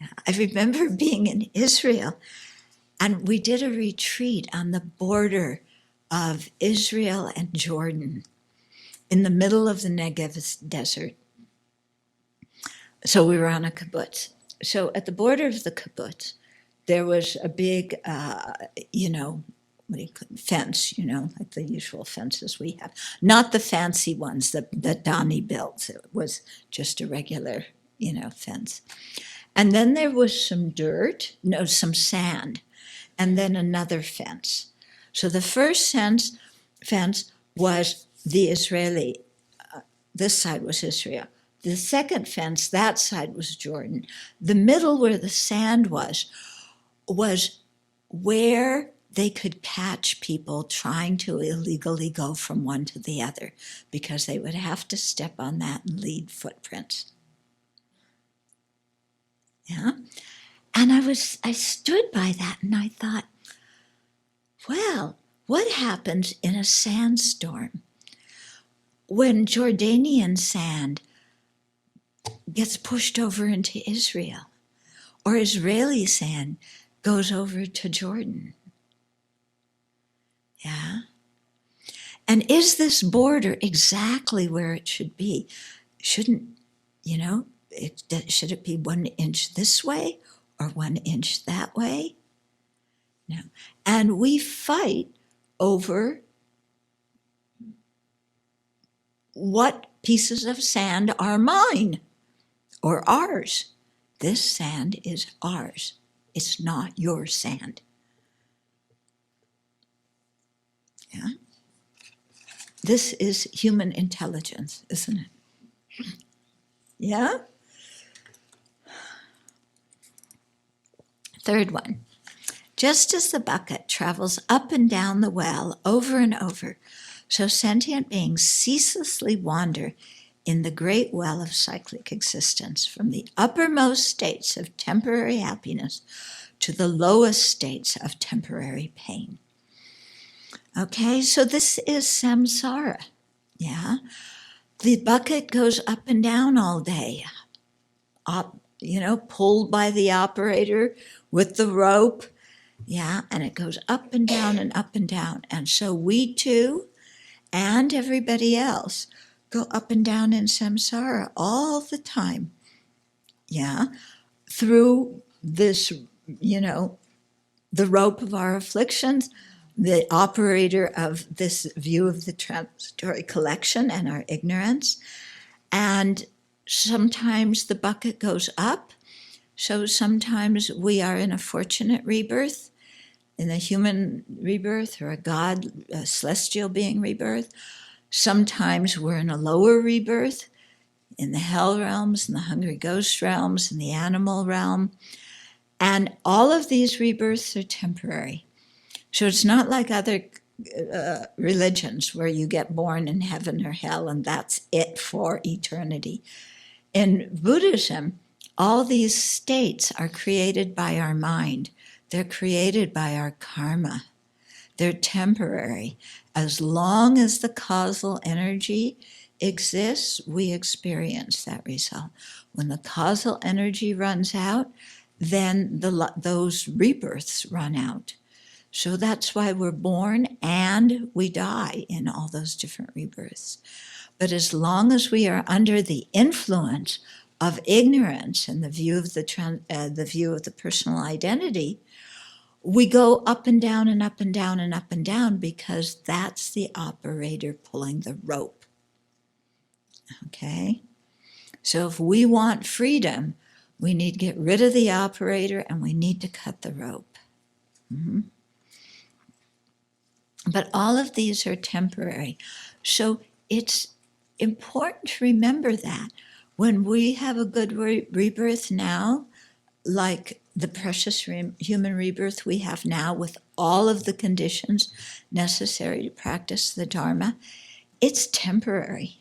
I remember being in Israel, and we did a retreat on the border of Israel and Jordan in the middle of the Negev desert. So we were on a kibbutz. So at the border of the kibbutz, there was a big, fence, like the usual fences we have. Not the fancy ones that Donnie built. It was just a regular, fence. And then there was some some sand, and then another fence. So the first fence was the Israeli, this side was Israel. The second fence, that side was Jordan. The middle where the sand was where they could catch people trying to illegally go from one to the other, because they would have to step on that and leave footprints. Yeah. And I stood by that and I thought, well, what happens in a sandstorm when Jordanian sand gets pushed over into Israel, or Israeli sand goes over to Jordan? Yeah. And is this border exactly where it should be? Shouldn't, should it be 1 inch this way or 1 inch that way? No. And we fight over what pieces of sand are mine or ours. This sand is ours. It's not your sand. Yeah? This is human intelligence, isn't it? Yeah? Third one. Just as the bucket travels up and down the well over and over, so sentient beings ceaselessly wander in the great well of cyclic existence, from the uppermost states of temporary happiness to the lowest states of temporary pain. Okay, so this is samsara. Yeah, the bucket goes up and down all day, pulled by the operator with the rope. Yeah, and it goes up and down and up and down. And so we too, and everybody else, go up and down in samsara all the time. Yeah, through this, the rope of our afflictions, the operator of this view of the transitory collection and our ignorance. And sometimes the bucket goes up. So sometimes we are in a fortunate rebirth, in a human rebirth or a celestial being rebirth. Sometimes we're in a lower rebirth, in the hell realms, in the hungry ghost realms, in the animal realm. And all of these rebirths are temporary. So it's not like other religions where you get born in heaven or hell and that's it for eternity. In Buddhism, all these states are created by our mind. They're created by our karma. They're temporary. As long as the causal energy exists, we experience that result. When the causal energy runs out, then those rebirths run out. So that's why we're born and we die in all those different rebirths. But as long as we are under the influence of ignorance and the view of the personal identity, we go up and down and up and down and up and down because that's the operator pulling the rope. Okay? So if we want freedom, we need to get rid of the operator and we need to cut the rope. Mm-hmm. But all of these are temporary. So it's important to remember that when we have a good rebirth now, like the precious human rebirth we have now with all of the conditions necessary to practice the Dharma, it's temporary.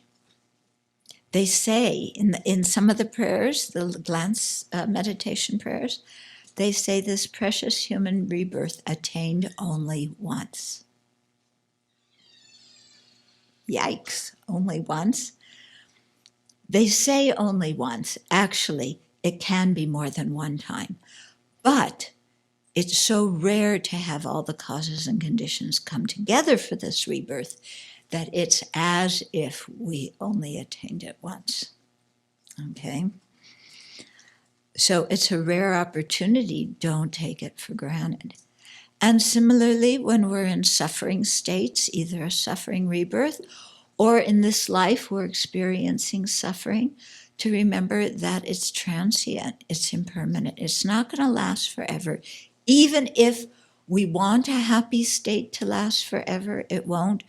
They say in some of the prayers, the glance meditation prayers, they say this precious human rebirth attained only once. Yikes, only once. They say only once. Actually, it can be more than one time. But it's so rare to have all the causes and conditions come together for this rebirth that it's as if we only attained it once. Okay? So it's a rare opportunity. Don't take it for granted. And similarly, when we're in suffering states, either a suffering rebirth or in this life we're experiencing suffering, to remember that it's transient, it's impermanent, it's not going to last forever. Even if we want a happy state to last forever, it won't.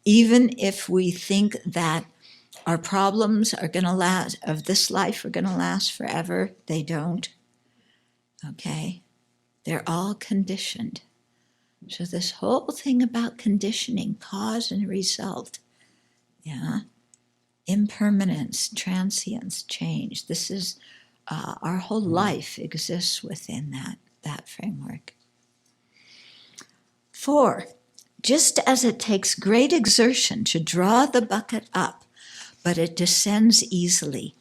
Even if we think that our problems are going to last, of this life are going to last forever, they don't. Okay? They're all conditioned. So this whole thing about conditioning, cause and result, yeah, impermanence, transience, change. This is our whole life exists within that framework. 4, just as it takes great exertion to draw the bucket up, but it descends easily,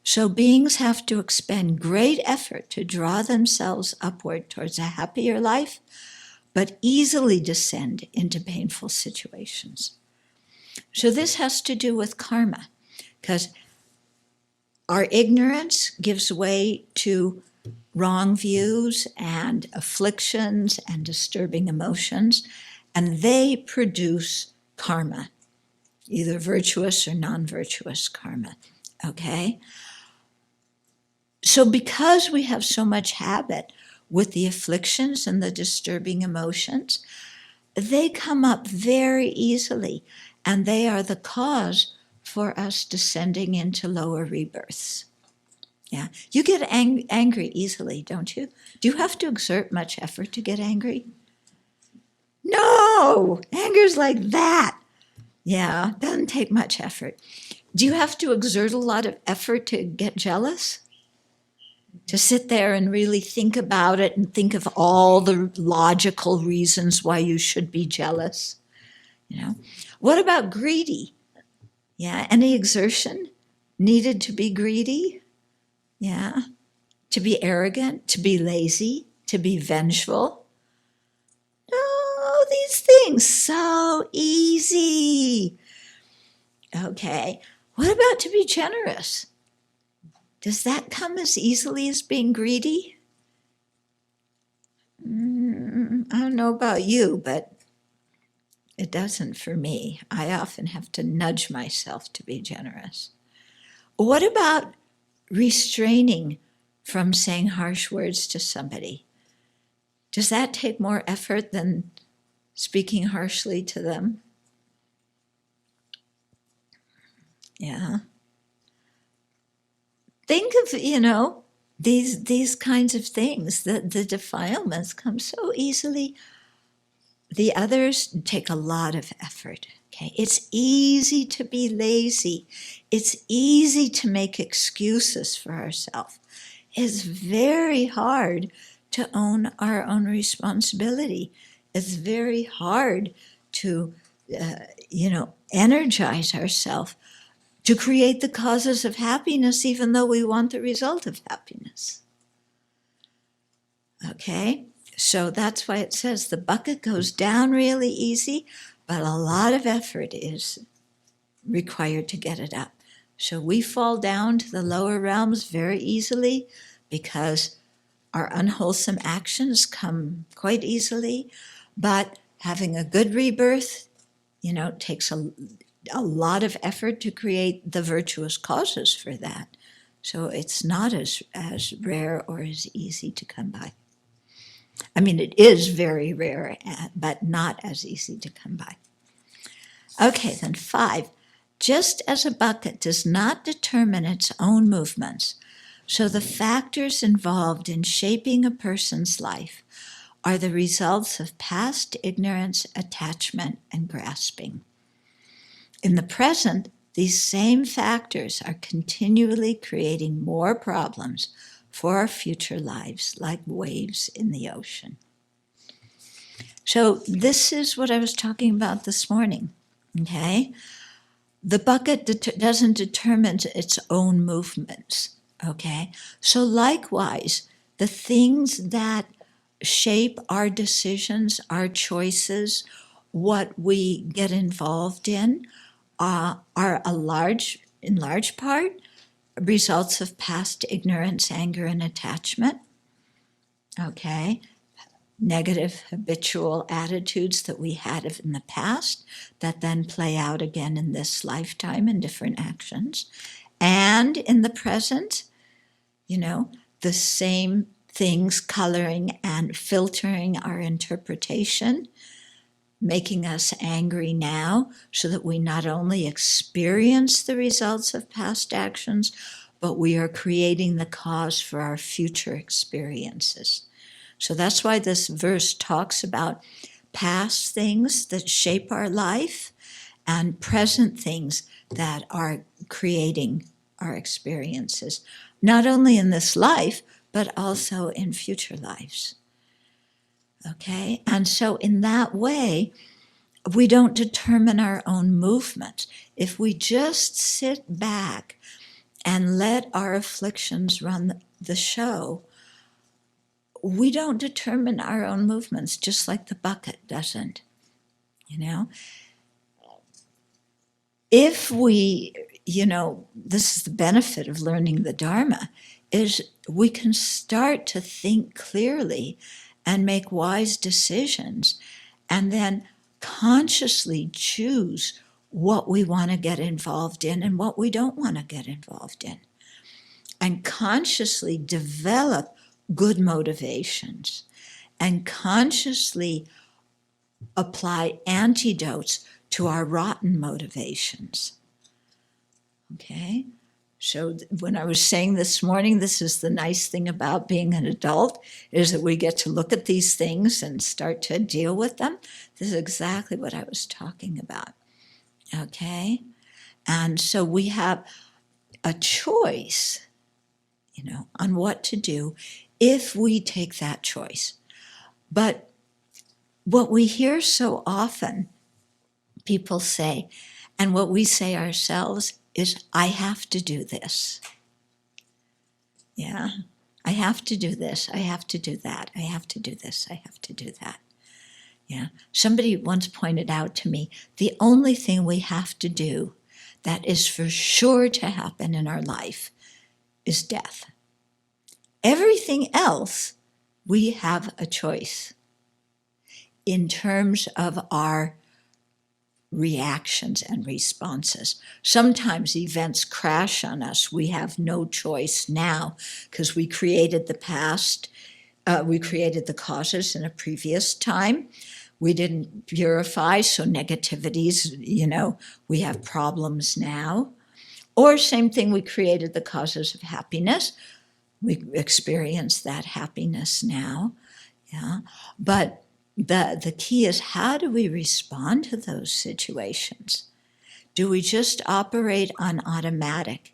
so beings have to expend great effort to draw themselves upward towards a happier life, but easily descend into painful situations. So this has to do with karma, because our ignorance gives way to wrong views and afflictions and disturbing emotions, and they produce karma, either virtuous or non-virtuous karma, okay? So because we have so much habit, with the afflictions and the disturbing emotions, they come up very easily, and they are the cause for us descending into lower rebirths. Yeah, you get angry easily, don't you? Do you have to exert much effort to get angry? No, anger's like that. Yeah, doesn't take much effort. Do you have to exert a lot of effort to get jealous? To sit there and really think about it and think of all the logical reasons why you should be jealous? You know, what about greedy? Yeah, any exertion needed to be greedy? Yeah, to be arrogant, to be lazy, to be vengeful. Oh, these things, so easy. Okay, what about to be generous? Does that come as easily as being greedy? I don't know about you, but it doesn't for me. I often have to nudge myself to be generous. What about restraining from saying harsh words to somebody? Does that take more effort than speaking harshly to them? Yeah. Think of, these kinds of things, that the defilements come so easily. The others take a lot of effort. Okay, it's easy to be lazy. It's easy to make excuses for ourselves. It's very hard to own our own responsibility. It's very hard to, energize ourselves to create the causes of happiness, even though we want the result of happiness. Okay, so that's why it says the bucket goes down really easy, but a lot of effort is required to get it up. So we fall down to the lower realms very easily because our unwholesome actions come quite easily, but having a good rebirth, takes a lot of effort to create the virtuous causes for that. So it's not as rare or as easy to come by. I mean, it is very rare, but not as easy to come by. Okay, then 5. Just as a bucket does not determine its own movements, so the factors involved in shaping a person's life are the results of past ignorance, attachment, and grasping. In the present, these same factors are continually creating more problems for our future lives, like waves in the ocean. So this is what I was talking about this morning, okay? The bucket doesn't determine its own movements, okay? So likewise, the things that shape our decisions, our choices, what we get involved in, are in large part, results of past ignorance, anger, and attachment. Okay, negative habitual attitudes that we had in the past that then play out again in this lifetime in different actions. And in the present, the same things coloring and filtering our interpretation, making us angry now so that we not only experience the results of past actions, but we are creating the cause for our future experiences. So that's why this verse talks about past things that shape our life and present things that are creating our experiences, not only in this life, but also in future lives. Okay, and so in that way, we don't determine our own movement. If we just sit back and let our afflictions run the show, we don't determine our own movements, just like the bucket doesn't. If we, this is the benefit of learning the Dharma, is we can start to think clearly and make wise decisions, and then consciously choose what we want to get involved in and what we don't want to get involved in, and consciously develop good motivations and consciously apply antidotes to our rotten motivations. Okay? So when I was saying this morning, this is the nice thing about being an adult, is that we get to look at these things and start to deal with them. This is exactly what I was talking about. Okay? And so we have a choice, on what to do if we take that choice. But what we hear so often, people say, and what we say ourselves is, I have to do this. Yeah, I have to do this. I have to do that. I have to do this. I have to do that. Yeah. Somebody once pointed out to me, the only thing we have to do that is for sure to happen in our life is death. Everything else, we have a choice in terms of our reactions and responses. Sometimes events crash on us. We have no choice now because we created the past. We created the causes in a previous time. We didn't purify, so negativities, we have problems now. Or same thing, we created the causes of happiness. We experience that happiness now. Yeah. But the key is, how do we respond to those situations? Do we just operate on automatic?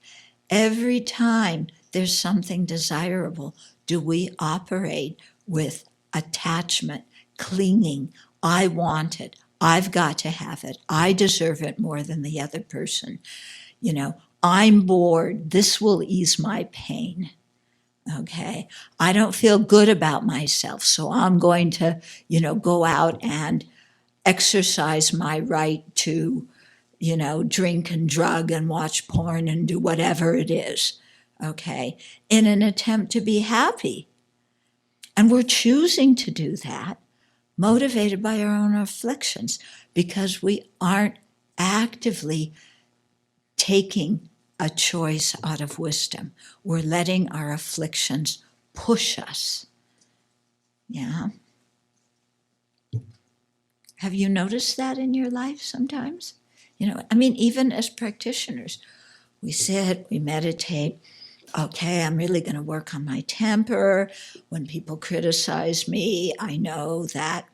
Every time there's something desirable, do we operate with attachment, clinging? I want it. I've got to have it. I deserve it more than the other person. I'm bored. This will ease my pain. Okay, I don't feel good about myself, so I'm going to, go out and exercise my right to, drink and drug and watch porn and do whatever it is, okay, in an attempt to be happy. And we're choosing to do that, motivated by our own afflictions, because we aren't actively taking a choice out of wisdom. We're letting our afflictions push us. Yeah. Have you noticed that in your life sometimes? Even as practitioners, we sit, we meditate. Okay, I'm really going to work on my temper. When people criticize me, I know that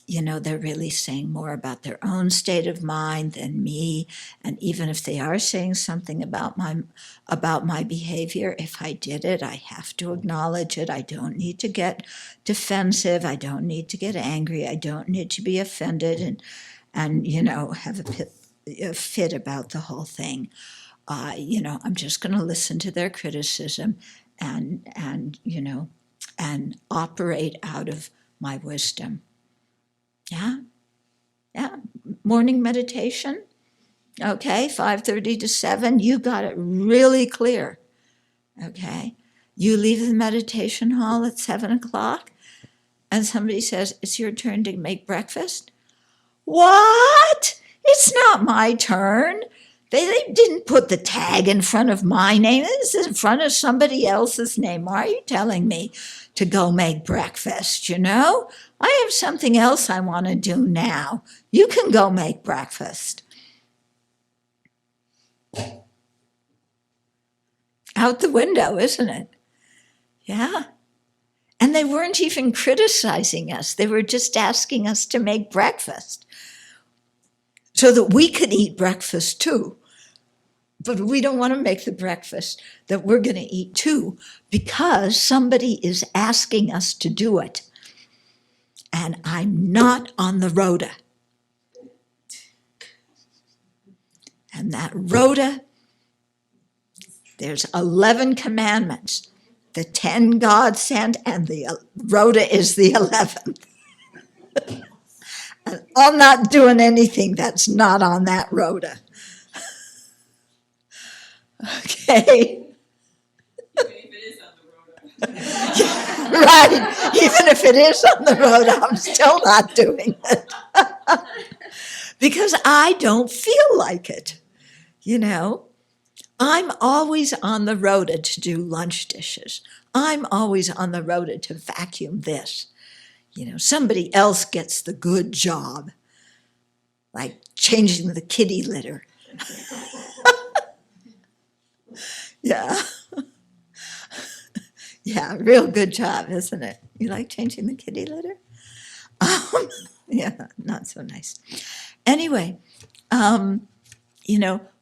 they're really saying more about their own state of mind than me. And even if they are saying something about my behavior, if I did it, I have to acknowledge it. I don't need to get defensive. I don't need to get angry. I don't need to be offended and have a fit about the whole thing. I'm just going to listen to their criticism and operate out of my wisdom. Yeah. Morning meditation. Okay, 5:30 to 7. You got it really clear. Okay. You leave the meditation hall at 7 o'clock and somebody says, it's your turn to make breakfast. What? It's not my turn. They didn't put the tag in front of my name. It's in front of somebody else's name. Why are you telling me to go make breakfast, I have something else I want to do now. You can go make breakfast. Out the window, isn't it? Yeah. And they weren't even criticizing us. They were just asking us to make breakfast so that we could eat breakfast too. But we don't want to make the breakfast that we're going to eat too, because somebody is asking us to do it. And I'm not on the rota. And that rota, there's 11 commandments, the 10 God sent, and the rota is the 11th. And I'm not doing anything that's not on that rota. Okay. Even if it is on the rota. Right. Even if it is on the rota, I'm still not doing it. Because I don't feel like it. I'm always on the rota to do lunch dishes. I'm always on the rota to vacuum this. Somebody else gets the good job, like changing the kitty litter. Yeah. Yeah, real good job, isn't it? You like changing the kitty litter? Yeah, not so nice. Anyway,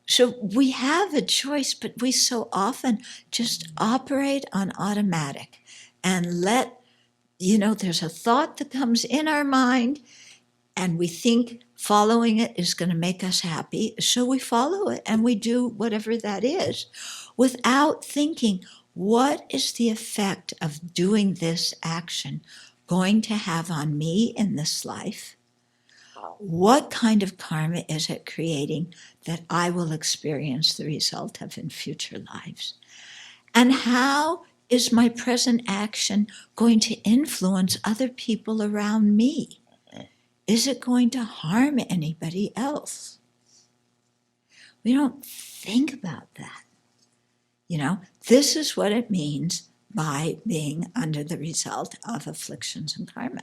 so we have a choice, but we so often just operate on automatic and there's a thought that comes in our mind and we think following it is going to make us happy. So we follow it and we do whatever that is without thinking, what is the effect of doing this action going to have on me in this life? What kind of karma is it creating that I will experience the result of in future lives? And how is my present action going to influence other people around me? Is it going to harm anybody else? We don't think about that. This is what it means by being under the result of afflictions and karma.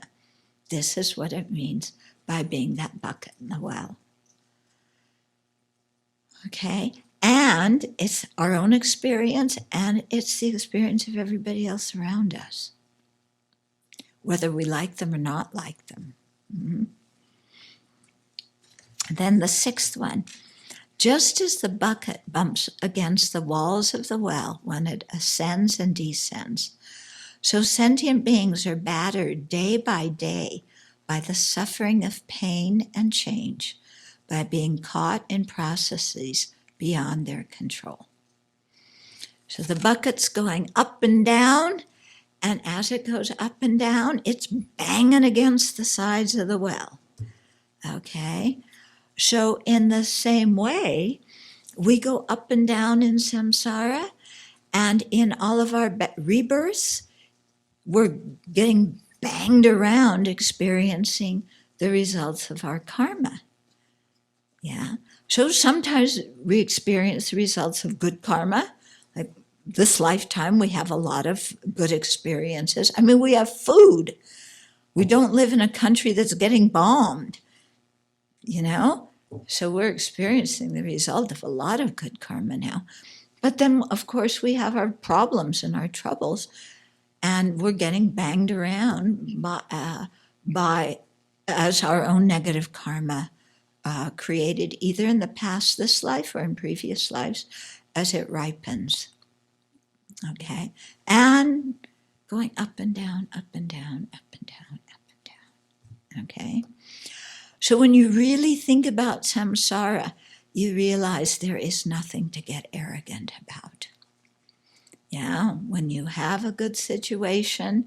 This is what it means by being that bucket in the well. Okay? And it's our own experience, and it's the experience of everybody else around us, whether we like them or not like them. Mm-hmm. Then the sixth one, just as the bucket bumps against the walls of the well when it ascends and descends, so sentient beings are battered day by day by the suffering of pain and change, by being caught in processes beyond their control. So the bucket's going up and down, and as it goes up and down, it's banging against the sides of the well. Okay? So in the same way, we go up and down in samsara, and in all of our rebirths, we're getting banged around experiencing the results of our karma. Yeah. So sometimes we experience the results of good karma. Like this lifetime, we have a lot of good experiences. I mean, we have food. We don't live in a country that's getting bombed, So we're experiencing the result of a lot of good karma now. But then, of course, we have our problems and our troubles, and we're getting banged around by as our own negative karma created either in the past, this life, or in previous lives, as it ripens. Okay? And going up and down, up and down, up and down, up and down. Okay? So when you really think about samsara, you realize there is nothing to get arrogant about. Yeah, when you have a good situation,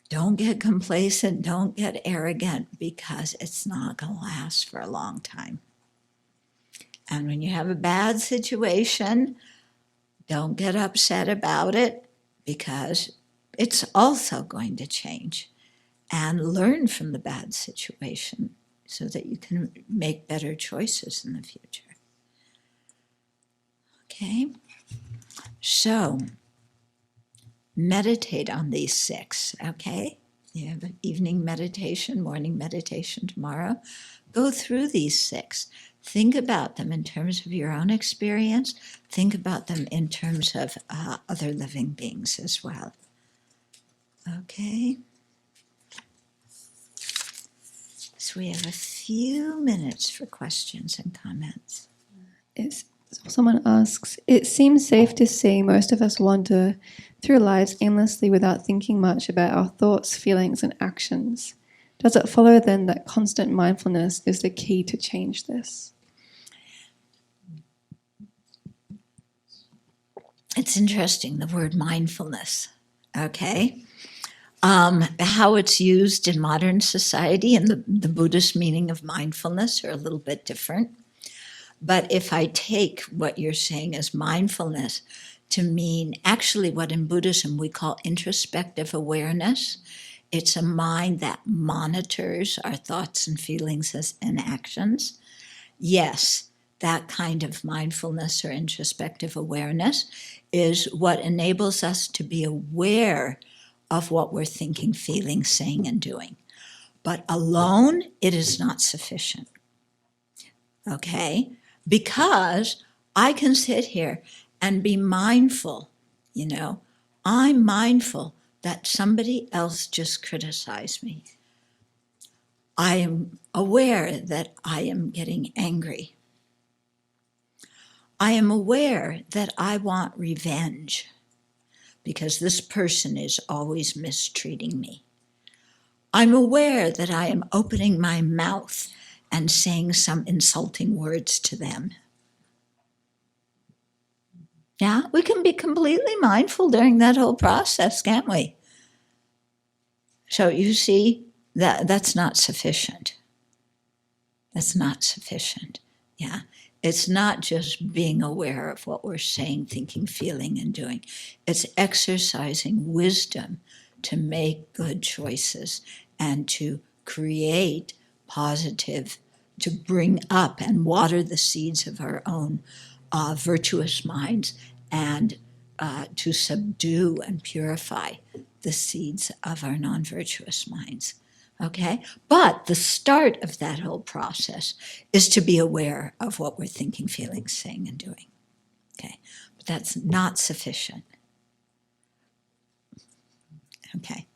don't get complacent, don't get arrogant, because it's not going to last for a long time. And when you have a bad situation, don't get upset about it, because it's also going to change. And learn from the bad situation so that you can make better choices in the future. Okay? So, meditate on these six, okay? You have an evening meditation, morning meditation tomorrow. Go through these six. Think about them in terms of your own experience. Think about them in terms of other living beings as well. Okay? So we have a few minutes for questions and comments. Someone asks, it seems safe to say most of us wander through lives aimlessly without thinking much about our thoughts, feelings, and actions. Does it follow then that constant mindfulness is the key to change this? It's interesting, the word mindfulness, okay? How it's used in modern society and the Buddhist meaning of mindfulness are a little bit different. But if I take what you're saying as mindfulness to mean actually what in Buddhism we call introspective awareness, it's a mind that monitors our thoughts and feelings and actions. Yes, that kind of mindfulness or introspective awareness is what enables us to be aware of what we're thinking, feeling, saying, and doing. But alone, it is not sufficient. Okay? Because I can sit here and be mindful, I'm mindful that somebody else just criticized me. I am aware that I am getting angry. I am aware that I want revenge because this person is always mistreating me. I'm aware that I am opening my mouth and saying some insulting words to them. Yeah, we can be completely mindful during that whole process, can't we? So you see, that's not sufficient. That's not sufficient. Yeah. It's not just being aware of what we're saying, thinking, feeling, and doing. It's exercising wisdom to make good choices and to create positive, to bring up and water the seeds of our own virtuous minds and to subdue and purify the seeds of our non-virtuous minds. Okay? But the start of that whole process is to be aware of what we're thinking, feeling, saying, and doing. Okay? But that's not sufficient. Okay.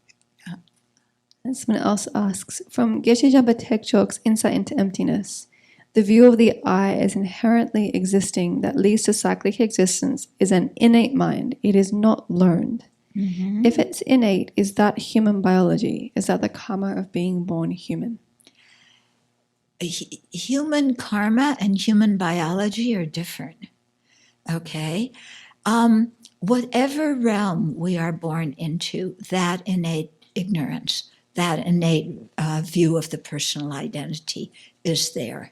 And someone else asks, from Geshe Jabba Tekchok's Insight into Emptiness, the view of the I as inherently existing that leads to cyclic existence is an innate mind. It is not learned. Mm-hmm. If it's innate, is that human biology? Is that the karma of being born human? Human karma and human biology are different. Okay? Whatever realm we are born into, that innate ignorance, that innate view of the personal identity is there.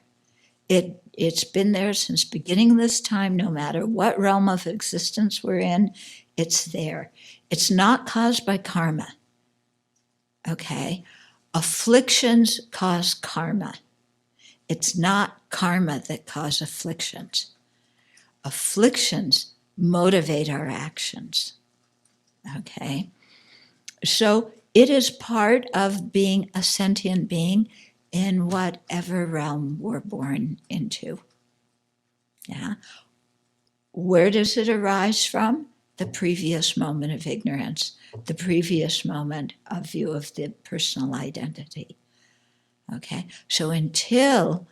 It's been there since beginning of this time, no matter what realm of existence we're in, it's there. It's not caused by karma, okay? Afflictions cause karma. It's not karma that cause afflictions. Afflictions motivate our actions, okay? So it is part of being a sentient being in whatever realm we're born into. Yeah. Where does it arise from? The previous moment of ignorance, the previous moment of view of the personal identity. Okay. So until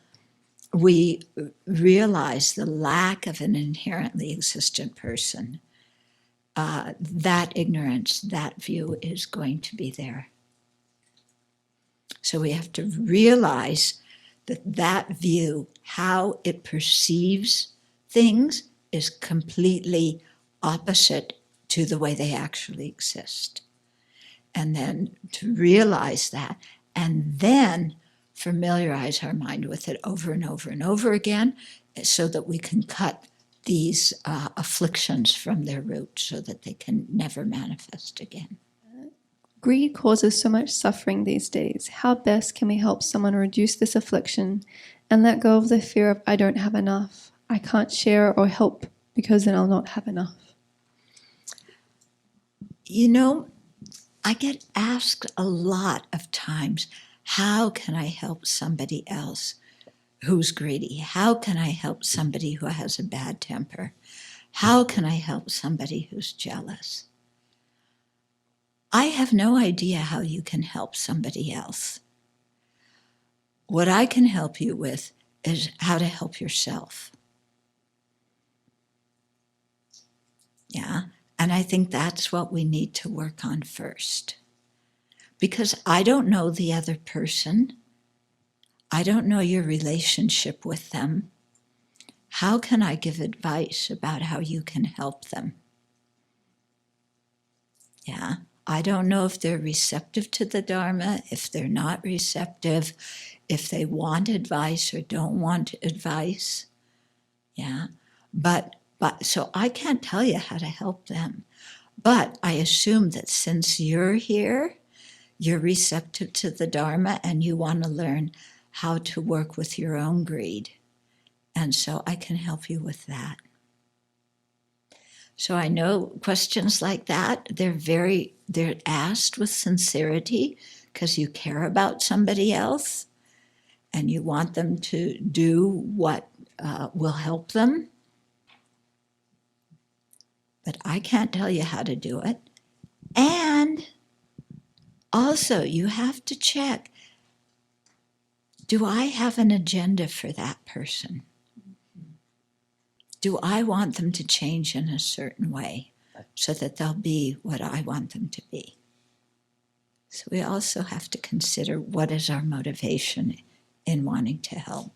we realize the lack of an inherently existent person, that ignorance, that view is going to be there. So we have to realize that view, how it perceives things, is completely opposite to the way they actually exist. And then to realize that, and then familiarize our mind with it over and over and over again, so that we can cut these afflictions from their root so that they can never manifest again. Greed causes so much suffering these days. How best can we help someone reduce this affliction and let go of the fear of I don't have enough, I can't share or help because then I'll not have enough? I get asked a lot of times, how can I help somebody else who's greedy? How can I help somebody who has a bad temper? How can I help somebody who's jealous? I have no idea how you can help somebody else. What I can help you with is how to help yourself. Yeah, and I think that's what we need to work on first. Because I don't know the other person. I don't know your relationship with them. How can I give advice about how you can help them? Yeah. I don't know if they're receptive to the Dharma, if they're not receptive, if they want advice or don't want advice. Yeah. But so I can't tell you how to help them. But I assume that since you're here, you're receptive to the Dharma and you want to learn how to work with your own greed And so I can help you with that. So I know questions like that, they're asked with sincerity because you care about somebody else and you want them to do what will help them. But I can't tell you how to do it. And also, you have to check, do I have an agenda for that person? Do I want them to change in a certain way so that they'll be what I want them to be? So we also have to consider what is our motivation in wanting to help.